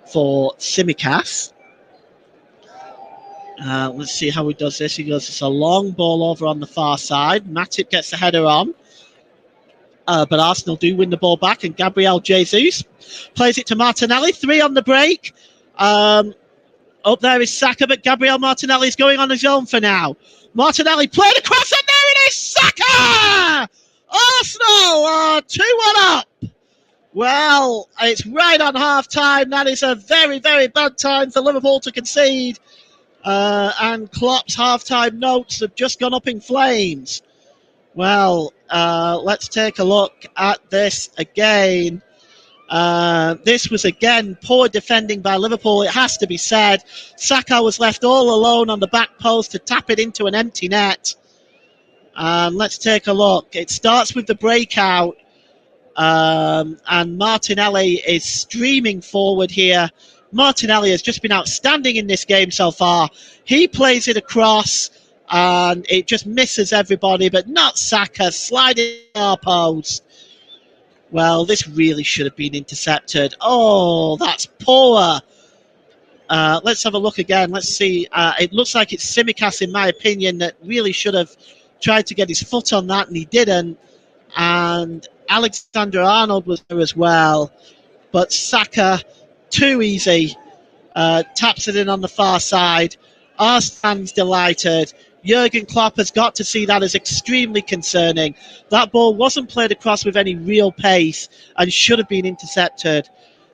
for Tsimikas. Let's see how he does this. He goes, it's a long ball over on the far side. Matip gets the header on. But Arsenal do win the ball back, and Gabriel Jesus plays it to Martinelli. 3 on the break. Up there is Saka, but Gabriel Martinelli is going on his own for now. Martinelli played across, and there it is, Saka! Arsenal are 2-1 up. Well, it's right on half time. That is a very, very bad time for Liverpool to concede. And Klopp's halftime notes have just gone up in flames. Well, let's take a look at this again. This was again poor defending by Liverpool, it has to be said. Saka was left all alone on the back post to tap it into an empty net. Let's take a look. It starts with the breakout, and Martinelli is streaming forward here. Martinelli has just been outstanding in this game so far. He plays it across, and it just misses everybody, but not Saka, sliding our post. Well, this really should have been intercepted. Oh, that's poor. Let's have a look again. Let's see. It looks like it's Tsimikas, in my opinion, that really should have tried to get his foot on that, and he didn't. And Alexander Arnold was there as well. But Saka, too easy. Taps it in on the far side. Arsenal's delighted. Jurgen Klopp has got to see that as extremely concerning. That ball wasn't played across with any real pace and should have been intercepted.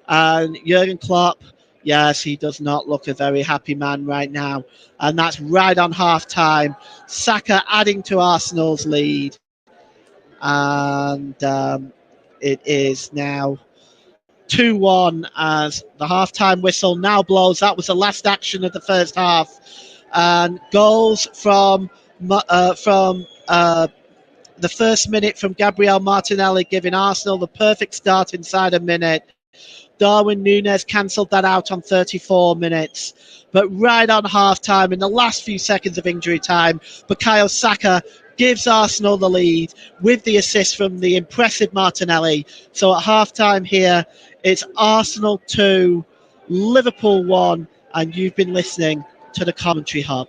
And Jurgen Klopp, yes, he does not look a very happy man right now. And that's right on half time. Saka adding to Arsenal's lead. And it is now 2-1 as the half-time whistle now blows. That was the last action of the first half. And goals from the first minute from Gabriel Martinelli, giving Arsenal the perfect start inside a minute. Darwin Núñez cancelled that out on 34 minutes. But right on half-time, in the last few seconds of injury time, Bukayo Saka gives Arsenal the lead with the assist from the impressive Martinelli. So at half-time here, it's Arsenal 2, Liverpool 1, and you've been listening to the Commentary Hub.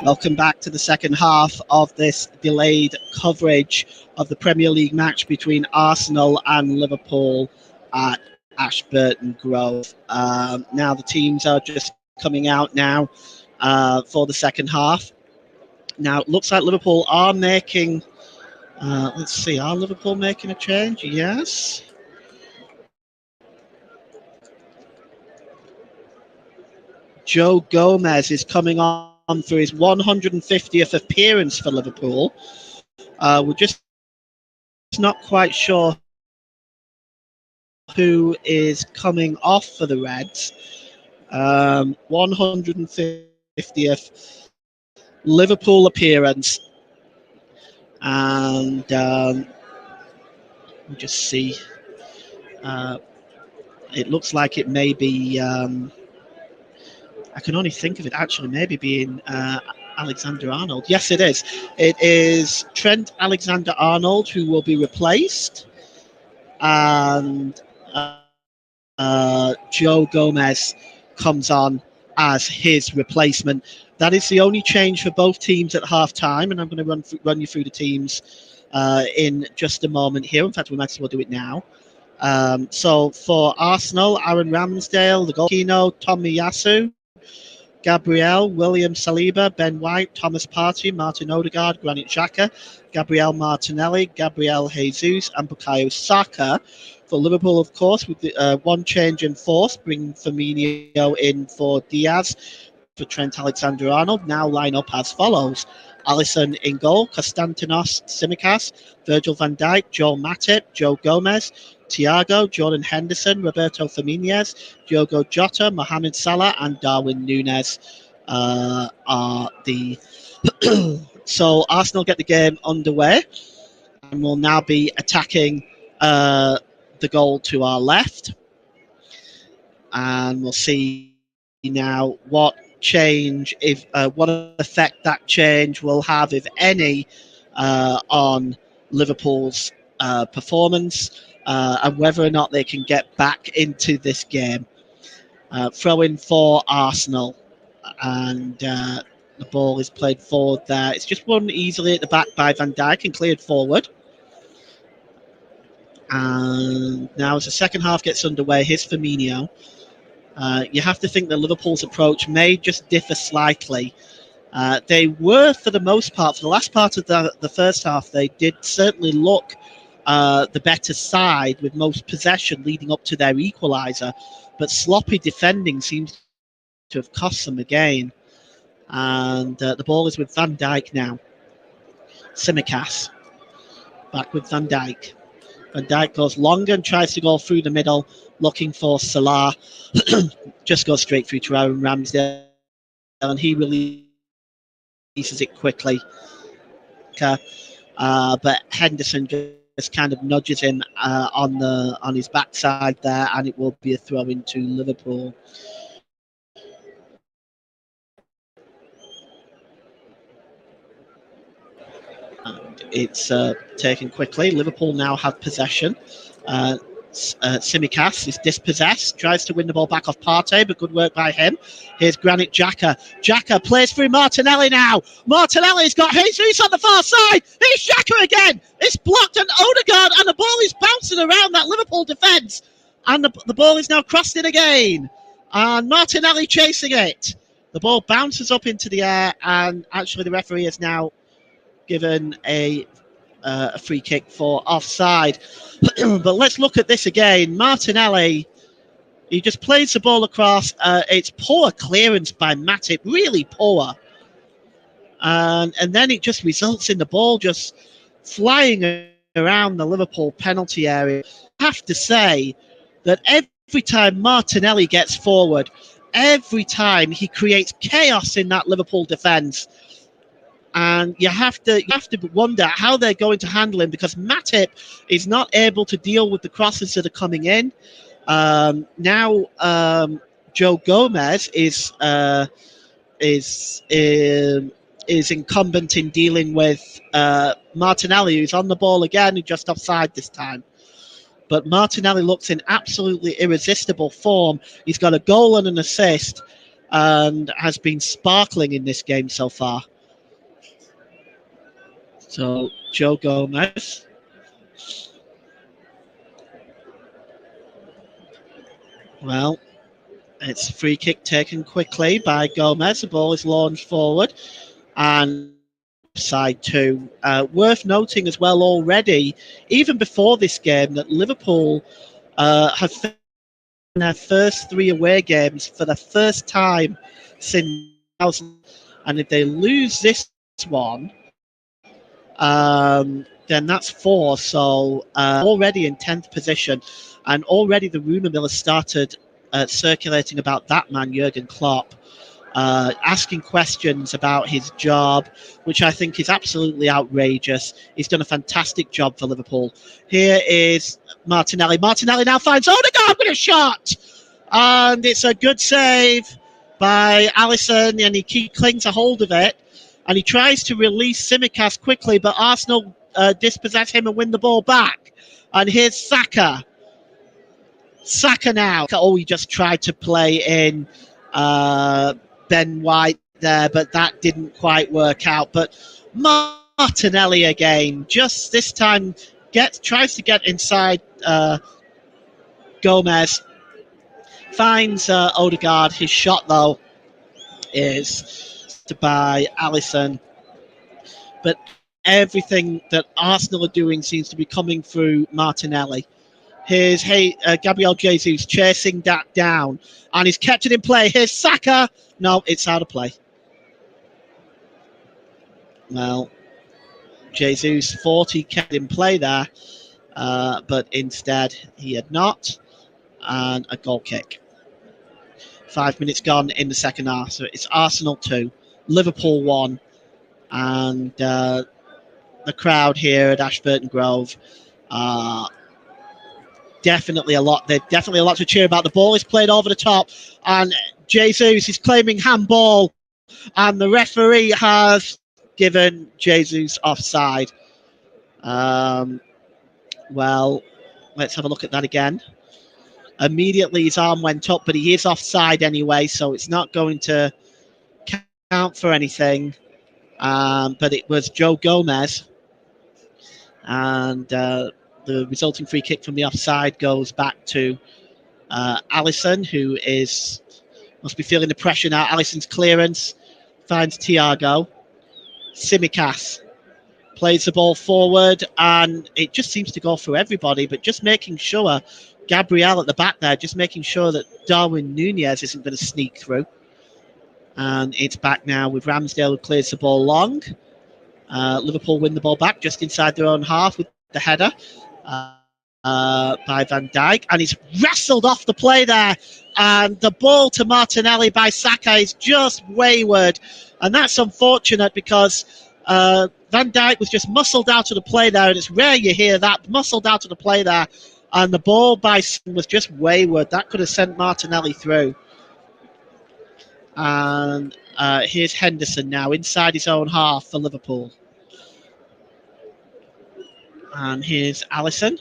Welcome back to the second half of this delayed coverage of the Premier League match between Arsenal and Liverpool at Ashburton Grove. Now the teams are just coming out now for the second half. Now it looks like Liverpool are making. Let's see, are Liverpool making a change? Yes. Joe Gomez is coming on for his 150th appearance for Liverpool. We're just not quite sure who is coming off for the Reds. 150th Liverpool appearance. And we'll just see. It looks like it may be. I can only think of it actually maybe being Alexander Arnold. Yes, it is. It is Trent Alexander-Arnold who will be replaced, and Joe Gomez comes on as his replacement. That is the only change for both teams at half time, and I'm going to run you through the teams in just a moment here. In fact, we might as well do it now. So for Arsenal, Aaron Ramsdale, the goalkeeper, Tomiyasu, Gabriel, William Saliba, Ben White, Thomas Partey, Martin Odegaard, Granit Xhaka, Gabriel Martinelli, Gabriel Jesus, and Bukayo Saka. For Liverpool, of course, with the, one change in force, bringing Firmino in for Diaz. For Trent Alexander-Arnold, now line up as follows. Alisson in goal, Konstantinos Tsimikas, Virgil van Dijk, Joel Matip, Joe Gomez, Thiago, Jordan Henderson, Roberto Firmino, Diogo Jota, Mohamed Salah, and Darwin Núñez are the. So Arsenal get the game underway, and will now be attacking the goal to our left, and we'll see now what change, if what effect that change will have, if any, on Liverpool's performance, and whether or not they can get back into this game. Throw in for Arsenal, and the ball is played forward there. It's just won easily at the back by Van Dijk and cleared forward. And now as the second half gets underway, here's Firmino. You have to think that Liverpool's approach may just differ slightly. They were, for the most part, for the last part of the first half, they did certainly look the better side with most possession leading up to their equaliser. But sloppy defending seems to have cost them again. And the ball is with Van Dijk now. Tsimikas back with Van Dijk. Van Dijk goes longer and tries to go through the middle, looking for Salah. Just goes straight through to Aaron Ramsdale, and he releases it quickly. But Henderson just kind of nudges him on his backside there, and it will be a throw into Liverpool. And it's taken quickly. Liverpool now have possession. Tsimikas is dispossessed, tries to win the ball back off Partey, but good work by him. Here's Granit Xhaka. Xhaka plays through Martinelli now. Martinelli's got Jesus on the far side. Here's Xhaka again. It's blocked on Odegaard, and the ball is bouncing around that Liverpool defence. And the ball is now crossed in again. And Martinelli chasing it. The ball bounces up into the air, and actually the referee has now given a free kick for offside. But let's look at this again. Martinelli, he just plays the ball across. It's poor clearance by Matip, really poor. And then it just results in the ball just flying around the Liverpool penalty area. I have to say that every time Martinelli gets forward, every time he creates chaos in that Liverpool defence. And you have to wonder how they're going to handle him, because Matip is not able to deal with the crosses that are coming in. Now Joe Gomez is incumbent in dealing with Martinelli, who's on the ball again and just offside this time. But Martinelli looks in absolutely irresistible form. He's got a goal and an assist. and has been sparkling in this game so far. So Joe Gomez. Well, it's a free kick taken quickly by Gomez. The ball is launched forward and side two. Worth noting as well already, even before this game, that Liverpool have in their first 3 away games for the first time since 2000. And if they lose this one, then that's 4. So already in 10th position, and already the rumour mill has started circulating about that man, Jurgen Klopp, asking questions about his job, which I think is absolutely outrageous. He's done a fantastic job for Liverpool. Here is Martinelli. Martinelli now finds Odegaard with a shot, and it's a good save by Alisson, and he clings a hold of it, and he tries to release Tsimikas quickly, but Arsenal dispossess him and win the ball back. And here's Saka. Saka now. Oh, he just tried to play in Ben White there, but that didn't quite work out. But Martinelli again, just this time tries to get inside Gomez, finds Odegaard. His shot though is by Alisson, but everything that Arsenal are doing seems to be coming through Martinelli. Here's Gabriel Jesus chasing that down, and he's kept it in play. Here's Saka. No, it's out of play. Well, Jesus thought he kept in play there, but instead he had not, and a goal kick. 5 minutes gone in the second half, so it's Arsenal 2, Liverpool 1, and the crowd here at Ashburton Grove definitely a lot. There's definitely a lot to cheer about. The ball is played over the top, and Jesus is claiming handball, and the referee has given Jesus offside. Well, let's have a look at that again. Immediately his arm went up, but he is offside anyway, so it's not going to count for anything. But it was Joe Gomez, and the resulting free kick from the offside goes back to Alisson, who must be feeling the pressure now. Alisson's clearance finds Thiago. Tsimikas plays the ball forward, and it just seems to go through everybody, but just making sure, Gabriel at the back there, just making sure that Darwin Nunez isn't going to sneak through. And it's back now with Ramsdale, who clears the ball long. Liverpool win the ball back just inside their own half with the header by Van Dijk, and he's wrestled off the play there, and the ball to Martinelli by Saka is just wayward, and that's unfortunate because Van Dijk was just muscled out of the play there, and it's rare you hear that, muscled out of the play there, and the ball by Saka was just wayward. That could have sent Martinelli through. And here's Henderson now inside his own half for Liverpool. And here's Alisson.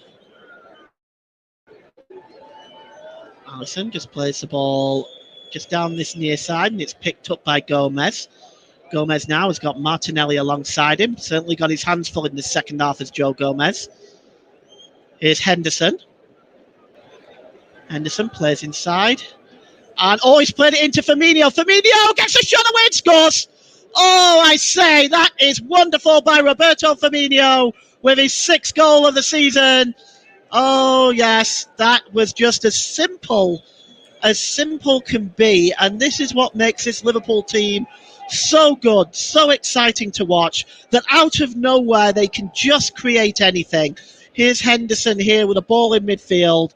Alisson just plays the ball just down this near side, and it's picked up by Gomez. Gomez now has got Martinelli alongside him. Certainly got his hands full in the second half as Joe Gomez. Here's Henderson. Henderson plays inside. And he's played it into Firmino. Firmino gets a shot away and scores. Oh, I say, that is wonderful by Roberto Firmino with his 6th goal of the season. Oh, yes, that was just as simple can be. And this is what makes this Liverpool team so good, so exciting to watch, that out of nowhere they can just create anything. Here's Henderson here with a ball in midfield.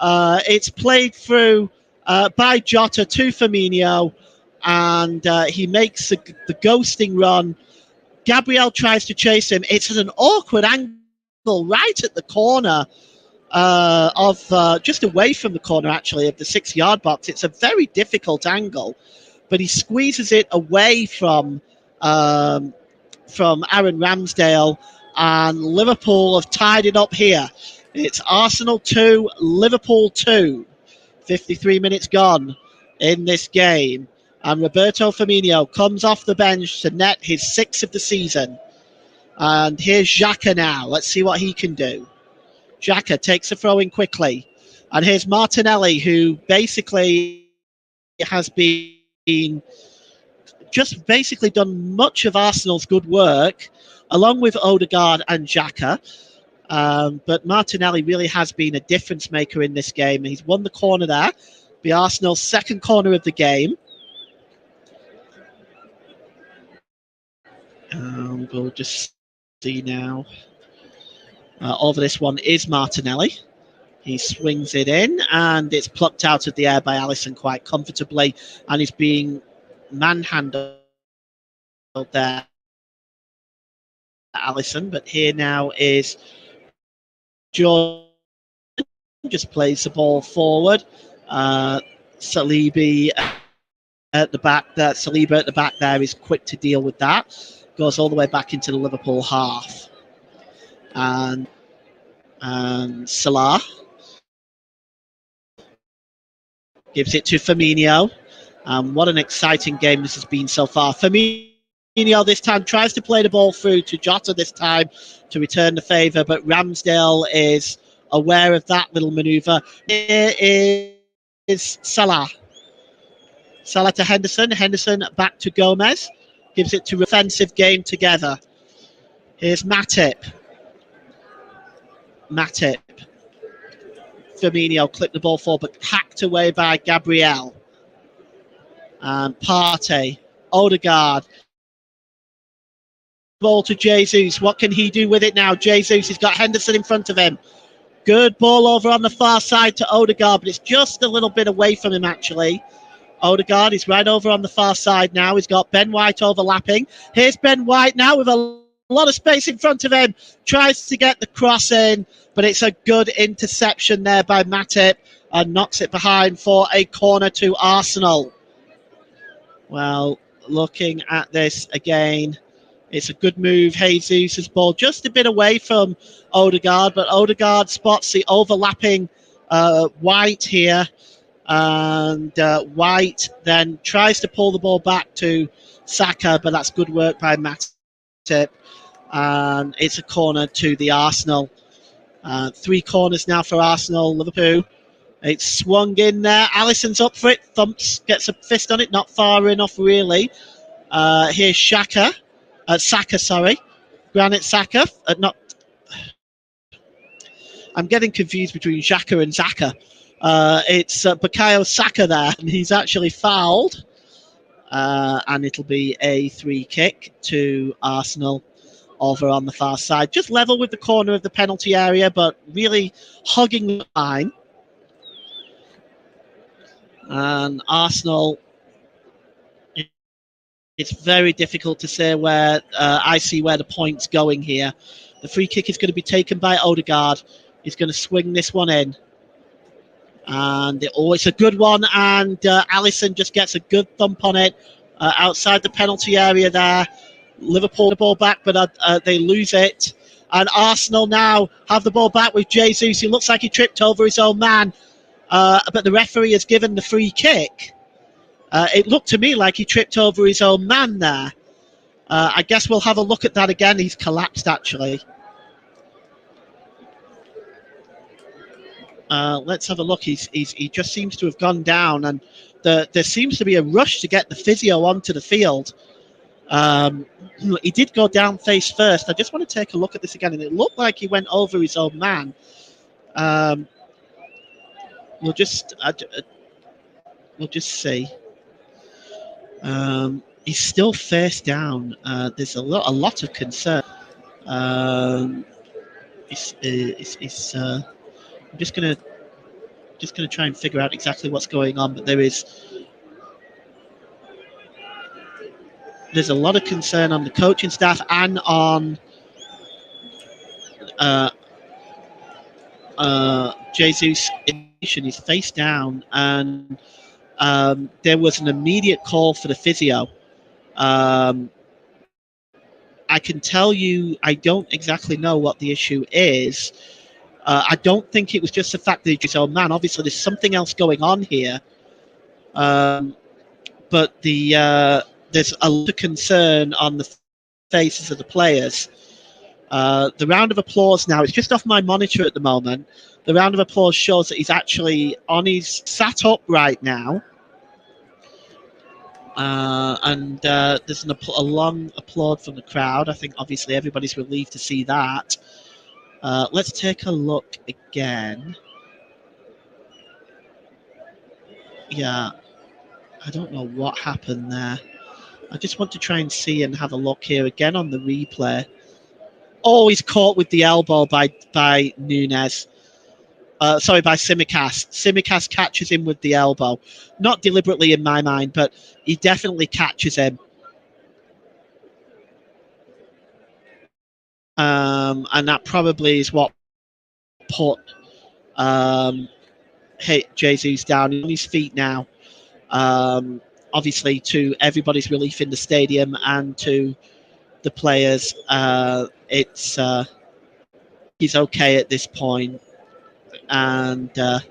It's played through by Jota to Firmino, and he makes the ghosting run. Gabriel tries to chase him. It's at an awkward angle right at the corner of just away from the corner, actually, of the 6-yard box. It's a very difficult angle, but he squeezes it away from Aaron Ramsdale, and Liverpool have tied it up here. It's Arsenal 2, Liverpool 2. 53 minutes gone. in this game. And Roberto Firmino comes off the bench to net his 6th of the season. And here's Xhaka now. Let's see what he can do. Xhaka takes a throw in quickly. And here's Martinelli, who basically has been just basically done much of Arsenal's good work, along with Odegaard and Xhaka. But Martinelli really has been a difference maker in this game. He's won the corner there, the Arsenal's second corner of the game. We'll just see now. Over this one is Martinelli. He swings it in, and it's plucked out of the air by Alisson quite comfortably, and he's being manhandled there, Alisson. But here now is Jordan, just plays the ball forward. Saliba at the back there is quick to deal with that. Goes all the way back into the Liverpool half. And Salah gives it to Firmino. What an exciting game this has been so far. Firmino this time tries to play the ball through to Jota this time to return the favour, but Ramsdale is aware of that little manoeuvre. Here is Salah. Salah to Henderson. Henderson back to Gomez. Gives it to offensive game together. Here's Matip. Firmino clipped the ball forward, but hacked away by Gabriel. And Partey. Odegaard. Ball to Jesus. What can he do with it now? Jesus has got Henderson in front of him. Good ball over on the far side to Odegaard, but it's just a little bit away from him, actually. Odegaard is right over on the far side now. He's got Ben White overlapping. Here's Ben White now with a lot of space in front of him. Tries to get the cross in, but it's a good interception there by Matip and knocks it behind for a corner to Arsenal. Well, looking at this again, it's a good move. Jesus' ball just a bit away from Odegaard, but Odegaard spots the overlapping White here. And White then tries to pull the ball back to Saka, but that's good work by Matip. And it's a corner to the Arsenal. 3 corners now for Arsenal. Liverpool. It's swung in there. Alisson's up for it. Thumps, gets a fist on it. Not far enough, really. Here's Saka. Granit Xhaka. I'm getting confused between Xhaka and Xhaka. It's Bukayo Saka there, and he's actually fouled. And it'll be a free kick to Arsenal over on the far side. Just level with the corner of the penalty area, but really hugging the line. And Arsenal, it's very difficult to say where I see where the point's going here. The free kick is going to be taken by Odegaard. He's going to swing this one in. And it's a good one, and Alisson just gets a good thump on it outside the penalty area there. Liverpool the ball back, but they lose it. And Arsenal now have the ball back with Jesus. He looks like he tripped over his own man, but the referee has given the free kick. It looked to me like he tripped over his own man there. I guess we'll have a look at that again. He's collapsed, actually. Let's have a look. He just seems to have gone down, and there seems to be a rush to get the physio onto the field. He did go down face first. I just want to take a look at this again, and it looked like he went over his own man. We'll just see. He's still face down. There's a lot of concern. I'm just gonna try and figure out exactly what's going on, but there's a lot of concern on the coaching staff and on Jesus. He's face down, and there was an immediate call for the physio. I can tell you, I don't exactly know what the issue is. I don't think it was just the fact that he's his own man. Obviously, there's something else going on here. But there's a lot of concern on the faces of the players. The round of applause now, it's just off my monitor at the moment. The round of applause shows that he's actually sat up right now. And there's a long applaud from the crowd. I think obviously everybody's relieved to see that. Let's take a look again. Yeah, I don't know what happened there. I just want to try and see and have a look here again on the replay. Oh, he's caught with the elbow by Nunes. Sorry, by Tsimikas. Tsimikas catches him with the elbow. Not deliberately in my mind, but he definitely catches him. And that probably is what put Jesus down on his feet now. Obviously, to everybody's relief in the stadium and to the players, he's okay at this point, and they're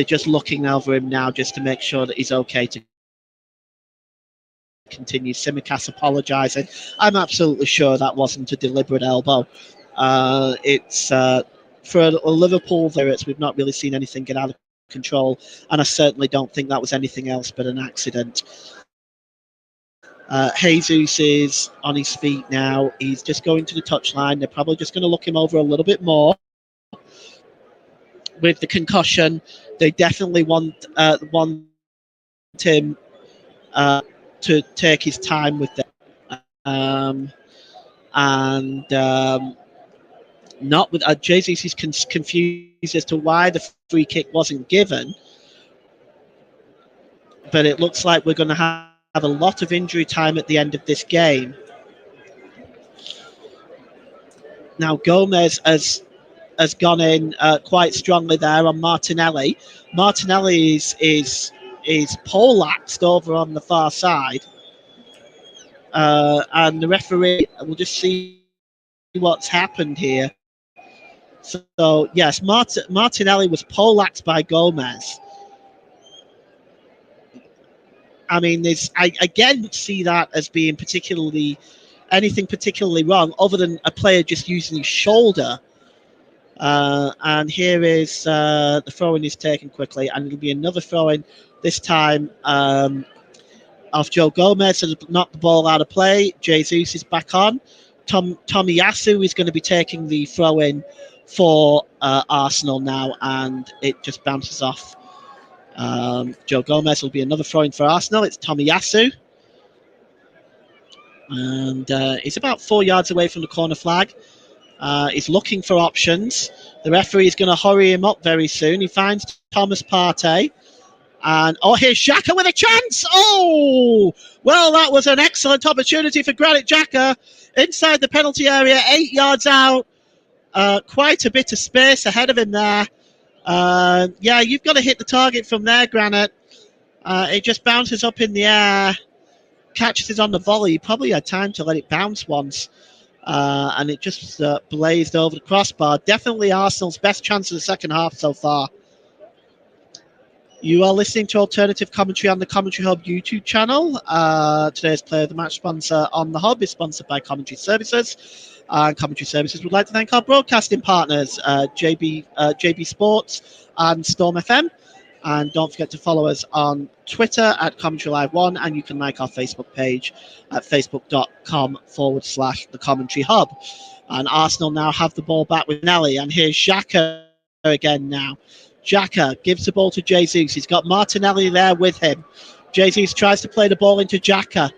just looking over him now just to make sure that he's okay to continue. Tsimikas apologising. I'm absolutely sure that wasn't a deliberate elbow. It's for a Liverpool pirates, we've not really seen anything get out of control, and I certainly don't think that was anything else but an accident. Jesus is on his feet now. He's just going to the touchline. They're probably just going to look him over a little bit more. With the concussion, they definitely want him to take his time with them. Not with Jesus is confused as to why the free kick wasn't given, but it looks like we're going to have a lot of injury time at the end of this game. Now Gomez has gone in quite strongly there on Martinelli. Martinelli is poleaxed over on the far side, and the referee will just see what's happened here. So yes, Martinelli was poleaxed by Gomez. I mean, I again see that as being anything particularly wrong, other than a player just using his shoulder. And here is the throw-in is taken quickly, and it'll be another throw-in this time of Joe Gomez has knocked the ball out of play. Jesus is back on. Tomiyasu is going to be taking the throw-in for Arsenal now, and it just bounces off. Joe Gomez will be another throw-in for Arsenal. It's Tomiyasu. And he's about 4 yards away from the corner flag. He's looking for options. The referee is going to hurry him up very soon. He finds Thomas Partey. And here's Xhaka with a chance. Oh, well, that was an excellent opportunity for Granit Xhaka inside the penalty area, 8 yards out. Quite a bit of space ahead of him there. Yeah, you've got to hit the target from there, Granit. It just bounces up in the air, catches it on the volley. He probably had time to let it bounce once. And it just blazed over the crossbar. Definitely Arsenal's best chance of the second half so far. You are listening to Alternative Commentary on the Commentary Hub YouTube channel. Today's Player of the Match sponsor on the Hub is sponsored by Commentary Services. Commentary Services would like to thank our broadcasting partners, JB Sports and Storm FM. And don't forget to follow us on Twitter at Commentary Live 1, and you can like our Facebook page at facebook.com/The Commentary Hub. And Arsenal now have the ball back with Nelly, and here's Xhaka again now. Xhaka gives the ball to Jesus. He's got Martinelli there with him. Jesus tries to play the ball into Xhaka.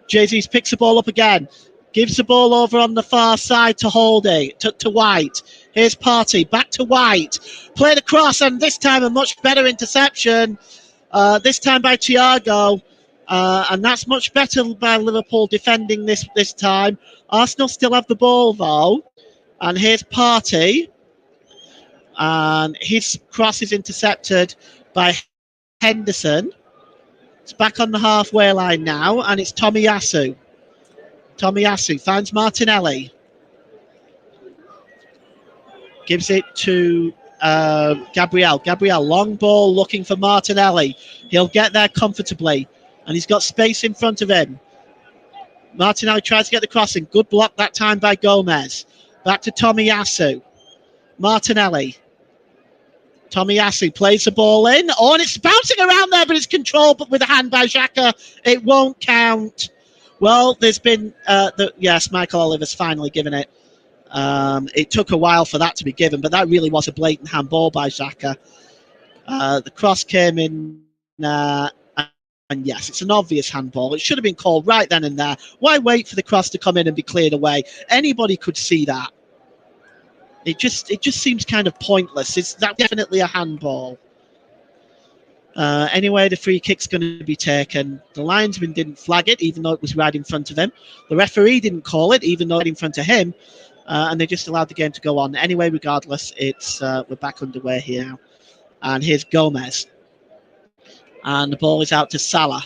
Jesus picks the ball up again. Gives the ball over on the far side to Holding, to White. Here's Partey, back to White. Play the cross, and this time a much better interception. This time by Thiago. And that's much better by Liverpool defending this time. Arsenal still have the ball, though. And here's Partey. And his cross is intercepted by Henderson. It's back on the halfway line now, and it's Tomiyasu. Tomiyasu finds Martinelli. Gives it to Gabriel. Gabriel, long ball looking for Martinelli. He'll get there comfortably, and he's got space in front of him. Martinelli tries to get the crossing. Good block that time by Gomez. Back to Tomiyasu. Martinelli. Tomiyasu plays the ball in. Oh, and it's bouncing around there, but it's controlled but with a hand by Xhaka. It won't count. Well, there's been... yes, Michael Oliver's finally given it. It took a while for that to be given, but that really was a blatant handball by Xhaka. The cross came in... and yes, it's an obvious handball. It should have been called right then and there. Why wait for the cross to come in and be cleared away? Anybody could see that. It just seems kind of pointless. It's definitely a handball. Anyway, the free kick's going to be taken. The linesman didn't flag it, even though it was right in front of him. The referee didn't call it, even though it was in front of him. And they just allowed the game to go on. Anyway, regardless, it's we're back underway here now. And here's Gomez. And the ball is out to Salah.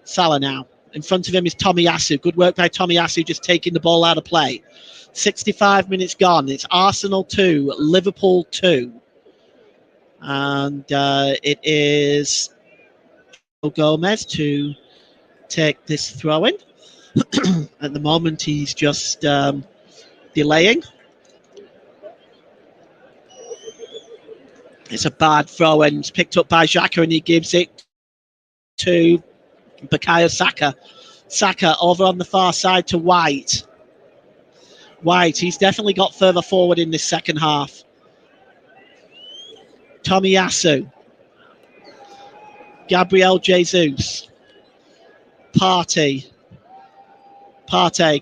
Salah now. In front of him is Tomiyasu. Good work by Tomiyasu, just taking the ball out of play. 65 minutes gone. It's Arsenal 2, Liverpool 2. And it is Gomez to take this throw in. At the moment, he's just delaying. It's a bad throw in. It's picked up by Xhaka and he gives it to Bukayo Saka. Saka over on the far side to White. White, he's definitely got further forward in this second half. Tomiyasu. Gabriel Jesus. Partey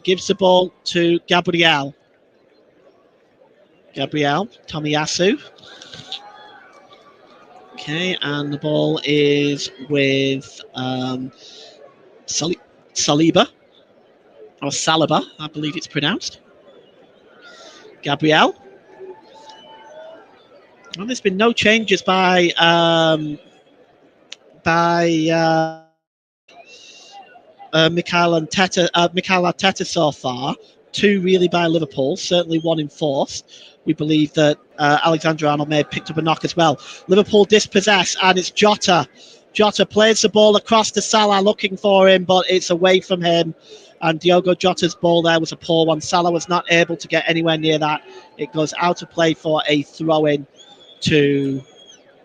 gives the ball to Gabriel. Tomiyasu. Okay, and the ball is with Saliba. Or Saliba, I believe it's pronounced. Gabriel. Well, there's been no changes by Mikel Arteta so far. 2 really by Liverpool, certainly 1 enforced. We believe that Alexander-Arnold may have picked up a knock as well. Liverpool dispossess, and it's Jota. Jota plays the ball across to Salah, looking for him, but it's away from him. And Diogo Jota's ball there was a poor one. Salah was not able to get anywhere near that. It goes out of play for a throw-in to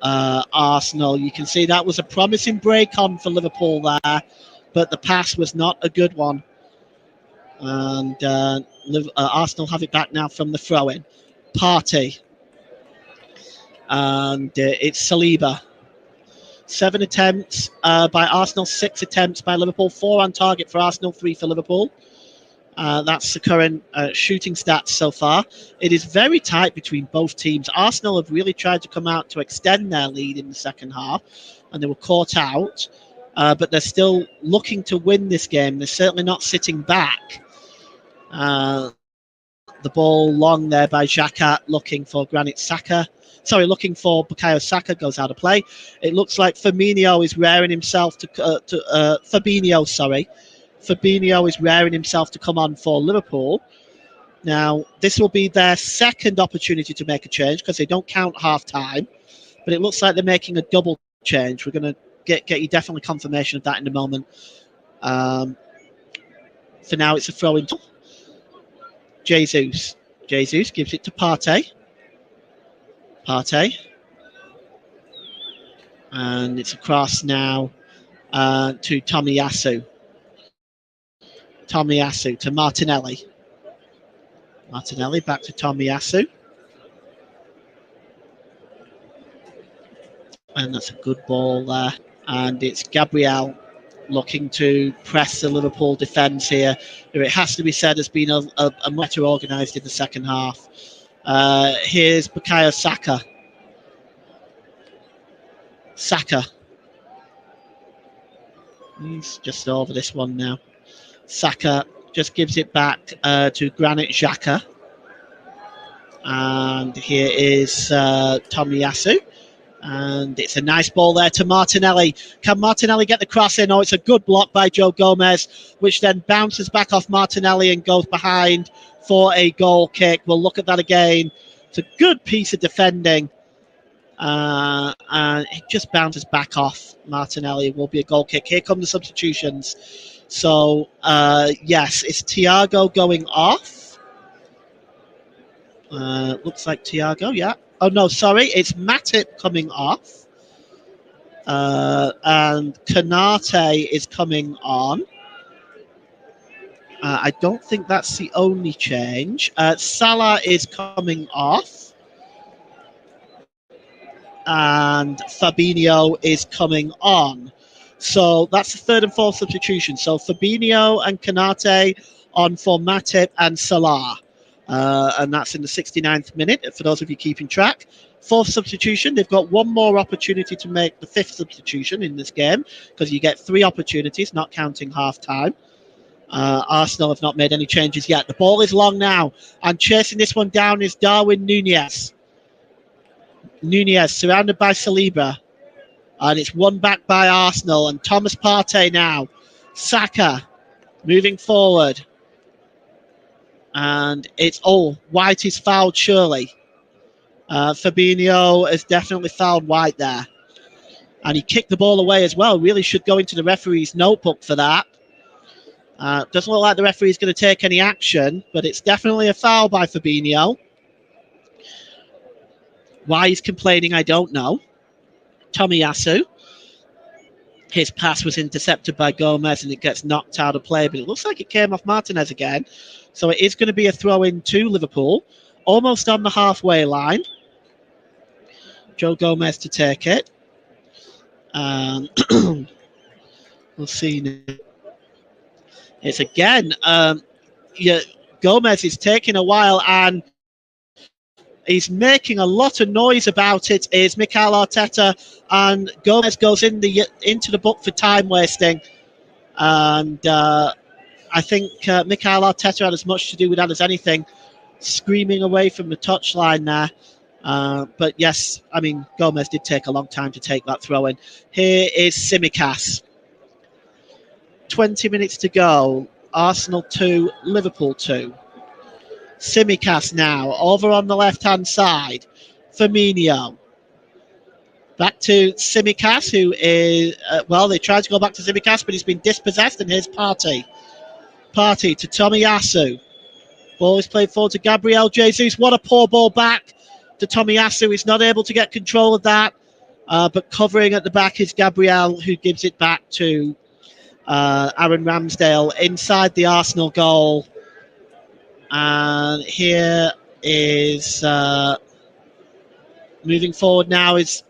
Arsenal. You can see that was a promising break on for Liverpool there, but the pass was not a good one. And Arsenal have it back now from the throw-in. Partey. And it's Saliba. 7 attempts by Arsenal, 6 attempts by Liverpool, 4 on target for Arsenal, 3 for Liverpool. That's the current shooting stats so far. It is very tight between both teams. Arsenal have really tried to come out to extend their lead in the second half, and they were caught out. But they're still looking to win this game. They're certainly not sitting back. The ball long there by Xhaka, looking for looking for Bukayo Saka, goes out of play. It looks like Fabinho is raring himself to Fabinho is raring himself to come on for Liverpool. Now, this will be their second opportunity to make a change because they don't count half-time. But it looks like they're making a double change. We're going to get you definitely confirmation of that in a moment. For now, it's a throw-in. Jesus gives it to Partey. And it's across now to Tomiyasu. To Martinelli. Back to Tomiyasu. And that's a good ball there. And it's Gabriel looking to press the Liverpool defence here. It has to be said has been a better organised in the second half. Here's Bukayo Saka. He's just over this one now. Saka just gives it back to Granit Xhaka. And here is Tomiyasu. And it's a nice ball there to Martinelli. Can Martinelli get the cross in? Oh, it's a good block by Joe Gomez, which then bounces back off Martinelli and goes behind for a goal kick. We'll look at that again. It's a good piece of defending. And it just bounces back off Martinelli. It will be a goal kick. Here come the substitutions. So, yes, it's Thiago going off. Looks like Thiago, yeah. Oh, no, sorry. It's Matip coming off. And Kanate is coming on. I don't think that's the only change. Salah is coming off. And Fabinho is coming on. So that's the third and fourth substitution. So Fabinho and Kanate on for Matip and Salah. And that's in the 69th minute, for those of you keeping track. Fourth substitution, they've got one more opportunity to make the fifth substitution in this game, because you get 3 opportunities, not counting half-time. Arsenal have not made any changes yet. The ball is long now, and chasing this one down is Darwin Núñez. Núñez surrounded by Saliba, and it's won back by Arsenal, and Thomas Partey now. Saka moving forward, and it's White is fouled surely. Fabinho has definitely fouled White there, and he kicked the ball away as well. Really should go into the referee's notebook for that. Doesn't look like the referee is going to take any action, but it's definitely a foul by Fabinho. Why he's complaining, I don't know. Tomiyasu. His pass was intercepted by Gomez and it gets knocked out of play, but it looks like it came off Martinez again. So it is going to be a throw-in to Liverpool, almost on the halfway line. Joe Gomez to take it. We'll see now. It's again, Gomez is taking a while, and he's making a lot of noise about it, is Mikel Arteta, and Gomez goes into the book for time wasting. And I think Mikel Arteta had as much to do with that as anything, screaming away from the touchline there. But yes, I mean, Gomez did take a long time to take that throw in. Here is Tsimikas. 20 minutes to go. Arsenal 2, Liverpool 2. Tsimikas now over on the left-hand side. Firmino. Back to Tsimikas, who is, they tried to go back to Tsimikas, but he's been dispossessed, and here's Partey. Partey to Tomiyasu. Ball is played forward to Gabriel Jesus. What a poor ball back to Tomiyasu. He's not able to get control of that, but covering at the back is Gabriel, who gives it back to Aaron Ramsdale inside the Arsenal goal. And here is moving forward now is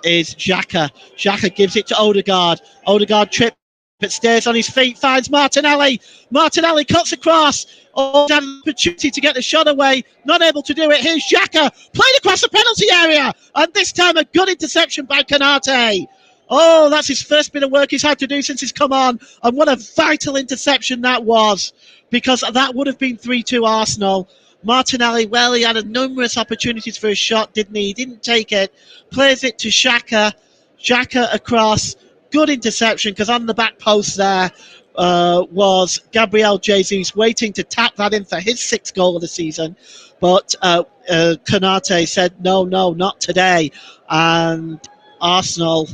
Xhaka. Xhaka gives it to Odegaard. Odegaard trips but stays on his feet, finds Martinelli. Martinelli cuts across. Had an opportunity to get the shot away, not able to do it. Here's Xhaka, played across the penalty area, and this time a good interception by Kanate. Oh, that's his first bit of work he's had to do since he's come on, and what a vital interception that was, because that would have been 3-2 Arsenal. Martinelli, well, he had numerous opportunities for a shot, didn't he? He didn't take it. Plays it to Xhaka. Xhaka across. Good interception, because on the back post there was Gabriel Jesus waiting to tap that in for his 6th goal of the season. But Kanate said, no, not today. And Arsenal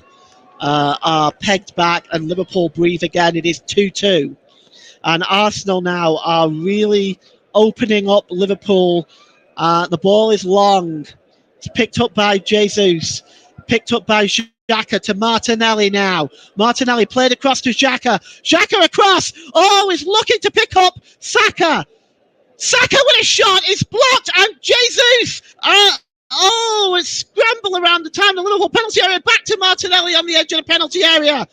are pegged back, and Liverpool breathe again. It is 2-2. And Arsenal now are really opening up Liverpool. The ball is long. It's picked up by Jesus. Picked up by Xhaka to Martinelli now. Martinelli played across to Xhaka. Xhaka across. Oh, he's looking to pick up Saka. Saka with a shot. It's blocked. And Jesus. A scramble around the time. The Liverpool penalty area. Back to Martinelli on the edge of the penalty area.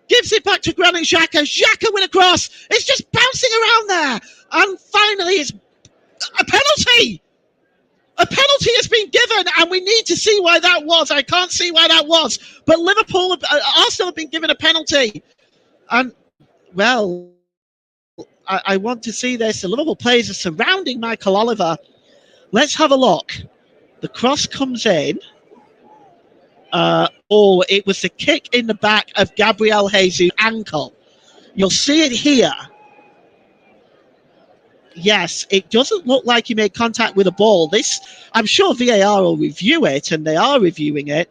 Gives it back to Granit Xhaka. Xhaka with a cross. It's just bouncing around there. And finally, it's a penalty. A penalty has been given, and we need to see why that was. I can't see why that was. But Arsenal have been given a penalty. And, well, I want to see this. The Liverpool players are surrounding Michael Oliver. Let's have a look. The cross comes in. It was the kick in the back of Gabriel Jesus' ankle. You'll see it here. yes, it doesn't look like he made contact with a ball. This, I'm sure VAR will review it, and they are reviewing it.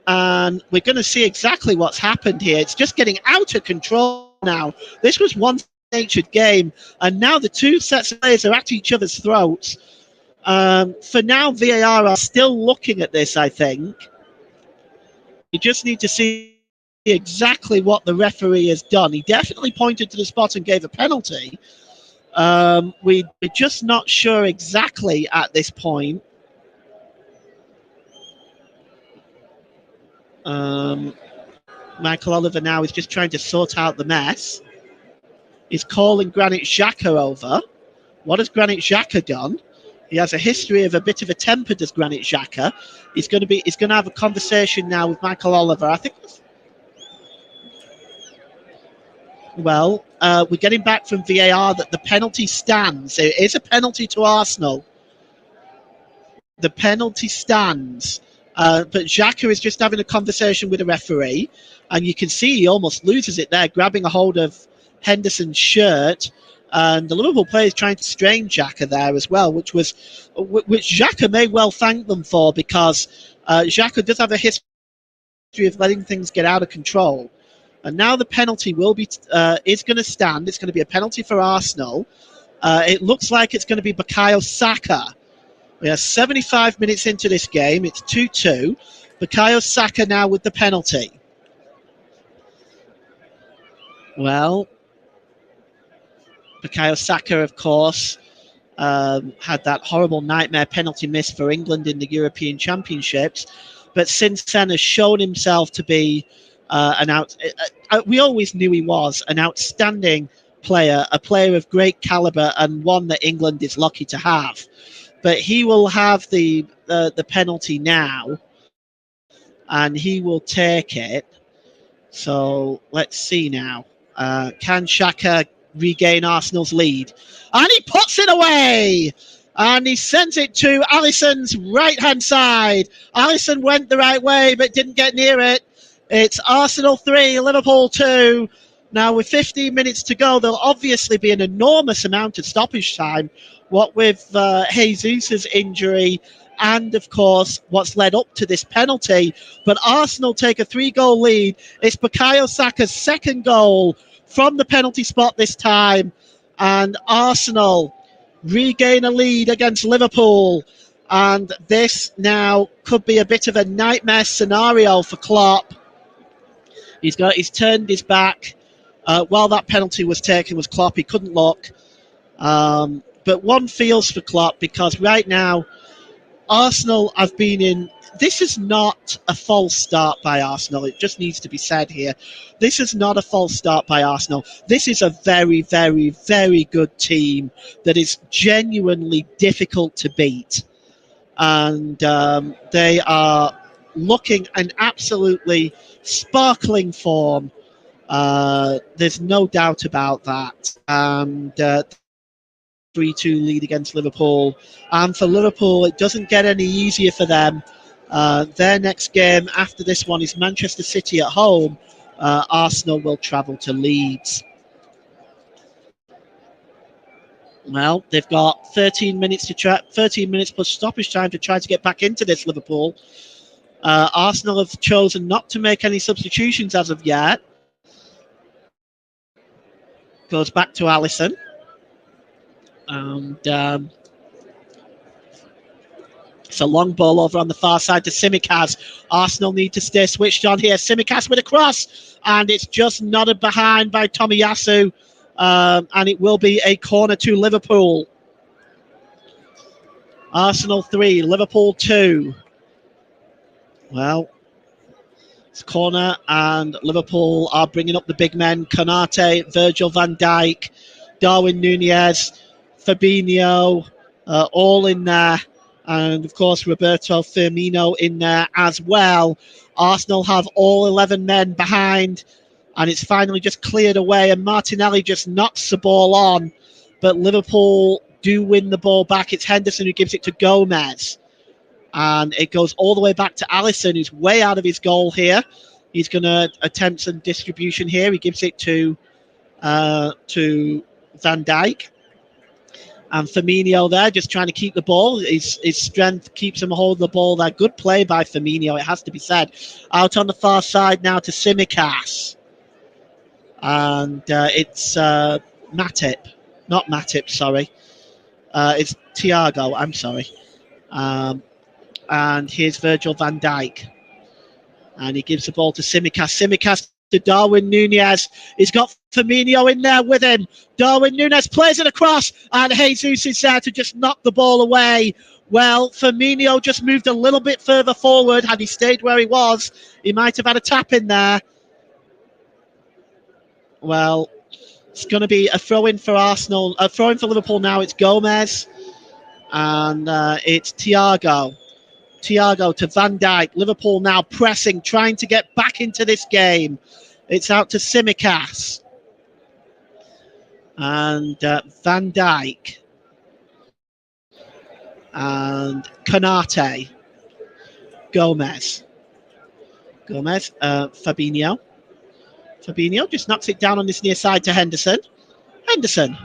And we're going to see exactly what's happened here. It's just getting out of control now. This was one natured game, and now the two sets of players are at each other's throats. For now, VAR are still looking at this, I think. You just need to see exactly what the referee has done. He definitely pointed to the spot and gave a penalty. We're just not sure exactly at this point. Michael Oliver now is just trying to sort out the mess. He's calling Granit Xhaka over. What has Granit Xhaka done? He has a history of a bit of a temper, does Granit Xhaka. He's going to have a conversation now with Michael Oliver. I think. Well, we're getting back from VAR that the penalty stands. It is a penalty to Arsenal. The penalty stands. But Xhaka is just having a conversation with the referee. And you can see he almost loses it there, grabbing a hold of Henderson's shirt. And the Liverpool player is trying to strain Xhaka there as well, which Xhaka may well thank them for, because Xhaka does have a history of letting things get out of control. And now the penalty is going to stand. It's going to be a penalty for Arsenal. It looks like it's going to be Bukayo Saka. We are 75 minutes into this game. It's 2-2. Bukayo Saka now with the penalty. Well, Bukayo Saka, of course, had that horrible nightmare penalty miss for England in the European Championships. But since then has shown himself to be we always knew he was an outstanding player, a player of great calibre, and one that England is lucky to have. But he will have the penalty now, and he will take it. So let's see now. Can Xhaka regain Arsenal's lead? And he puts it away! And he sends it to Alisson's right-hand side. Alisson went the right way, but didn't get near it. It's Arsenal 3, Liverpool 2. Now, with 15 minutes to go, there'll obviously be an enormous amount of stoppage time, what with Jesus' injury and, of course, what's led up to this penalty. But Arsenal take a 3-goal lead. It's Bukayo Saka's second goal from the penalty spot this time. And Arsenal regain a lead against Liverpool. And this now could be a bit of a nightmare scenario for Klopp. He's turned his back. While that penalty was taken, was Klopp. He couldn't look. But one feels for Klopp, because right now, Arsenal have been in... This is not a false start by Arsenal. It just needs to be said here. This is not a false start by Arsenal. This is a very, very, very good team that is genuinely difficult to beat. And they are looking in absolutely sparkling form. There's no doubt about that. And 3-2 lead against Liverpool. And for Liverpool, it doesn't get any easier for them. Their next game after this one is Manchester City at home. Arsenal will travel to Leeds. Well, they've got 13 minutes plus stoppage time to try to get back into this, Liverpool. Arsenal have chosen not to make any substitutions as of yet. Goes back to Alisson. And it's a long ball over on the far side to Tsimikas. Arsenal need to stay switched on here. Tsimikas with a cross. And it's just nodded behind by Tomiyasu. And it will be a corner to Liverpool. Arsenal 3, Liverpool 2. Well, it's corner, and Liverpool are bringing up the big men. Konate, Virgil van Dijk, Darwin Nunez, Fabinho, all in there. And, of course, Roberto Firmino in there as well. Arsenal have all 11 men behind, and it's finally just cleared away, and Martinelli just knocks the ball on. But Liverpool do win the ball back. It's Henderson who gives it to Gomez. And it goes all the way back to Alisson, who's way out of his goal here. He's going to attempt some distribution here. He gives it to Van Dijk. And Firmino there, just trying to keep the ball. His strength keeps him holding the ball there. Good play by Firmino, it has to be said. Out on the far side now to Tsimikas. And it's Matip. Not Matip, sorry. It's Thiago, I'm sorry. And here's Virgil van Dijk. And he gives the ball to Tsimikas. Tsimikas to Darwin Núñez. He's got Firmino in there with him. Darwin Núñez plays it across, and Jesus is there to just knock the ball away. Well, Firmino just moved a little bit further forward. Had he stayed where he was, he might have had a tap in there. Well, it's going to be a throw-in for Arsenal. A throw-in for Liverpool now. It's Gomez, and it's Thiago. Thiago to Van Dijk. Liverpool now pressing, trying to get back into this game. It's out to Tsimikas. And Van Dijk. And Konate. Gomez. Fabinho. Fabinho just knocks it down on this near side to Henderson. Henderson.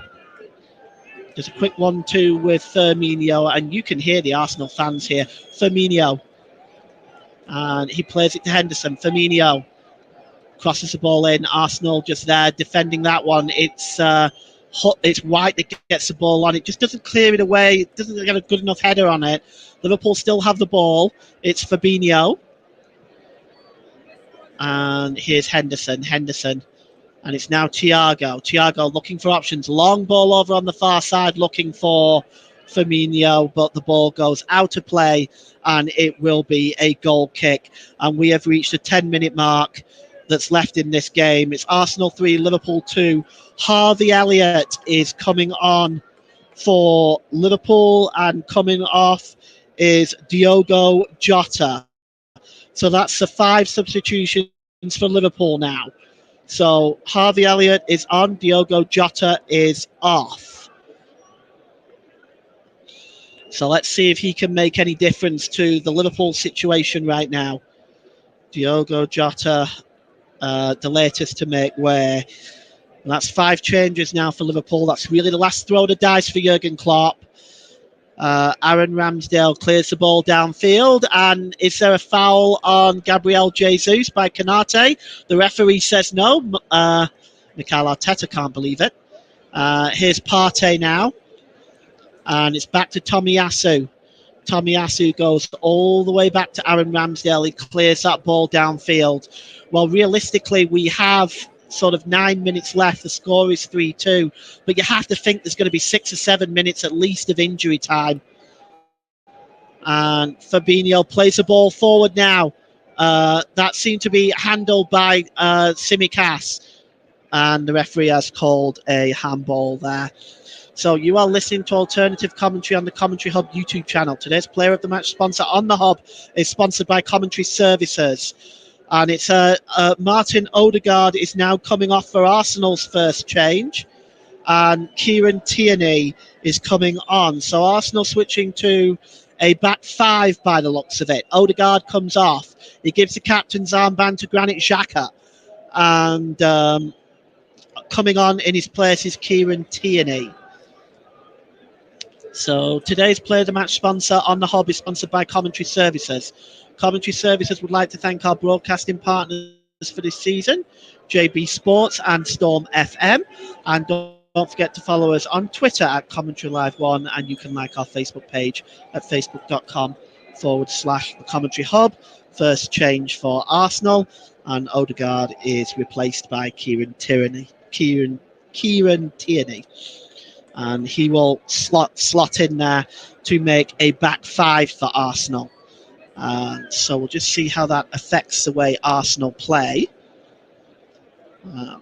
Just a quick 1-2 with Firmino, and you can hear the Arsenal fans here. Firmino. And he plays it to Henderson. Firmino crosses the ball in. Arsenal just there defending that one. It's White that gets the ball on. It just doesn't clear it away. It doesn't get a good enough header on it. Liverpool still have the ball. It's Fabinho. And here's Henderson. And it's now Thiago. Thiago looking for options. Long ball over on the far side looking for Firmino, but the ball goes out of play and it will be a goal kick. And we have reached the 10-minute mark that's left in this game. It's Arsenal 3, Liverpool 2. Harvey Elliott is coming on for Liverpool, and coming off is Diogo Jota. So that's the 5 substitutions for Liverpool now. So Harvey Elliott is on, Diogo Jota is off. So let's see if he can make any difference to the Liverpool situation right now. Diogo Jota, the latest to make way. And that's 5 changes now for Liverpool. That's really the last throw of the dice for Jurgen Klopp. Aaron Ramsdale clears the ball downfield, and is there a foul on Gabriel Jesus by Konate? The referee says no. Mikel Arteta can't believe it. Here's Partey now, and it's back to Tomiyasu. Tomiyasu goes all the way back to Aaron Ramsdale. He clears that ball downfield. Well, realistically, we have sort of 9 minutes left. The score is 3-2, but you have to think there's going to be 6 or 7 minutes at least of injury time. And Fabinho plays the ball forward now. That seemed to be handled by Tsimikas, and the referee has called a handball there. So you are listening to alternative commentary on the Commentary Hub YouTube channel. Today's Player of the Match sponsor on the Hub is sponsored by Commentary Services. And it's Martin Odegaard is now coming off for Arsenal's first change. And Kieran Tierney is coming on. So Arsenal switching to a back 5 by the looks of it. Odegaard comes off. He gives the captain's armband to Granit Xhaka. And coming on in his place is Kieran Tierney. So today's Player of the Match sponsor on the Hub is sponsored by Commentary Services. Commentary Services would like to thank our broadcasting partners for this season, JB Sports and Storm FM. And don't forget to follow us on Twitter at Commentary Live 1, and you can like our Facebook page at facebook.com/The Commentary Hub. First change for Arsenal, and Odegaard is replaced by Kieran Tierney. And he will slot in there to make a back 5 for Arsenal. So we'll just see how that affects the way Arsenal play. The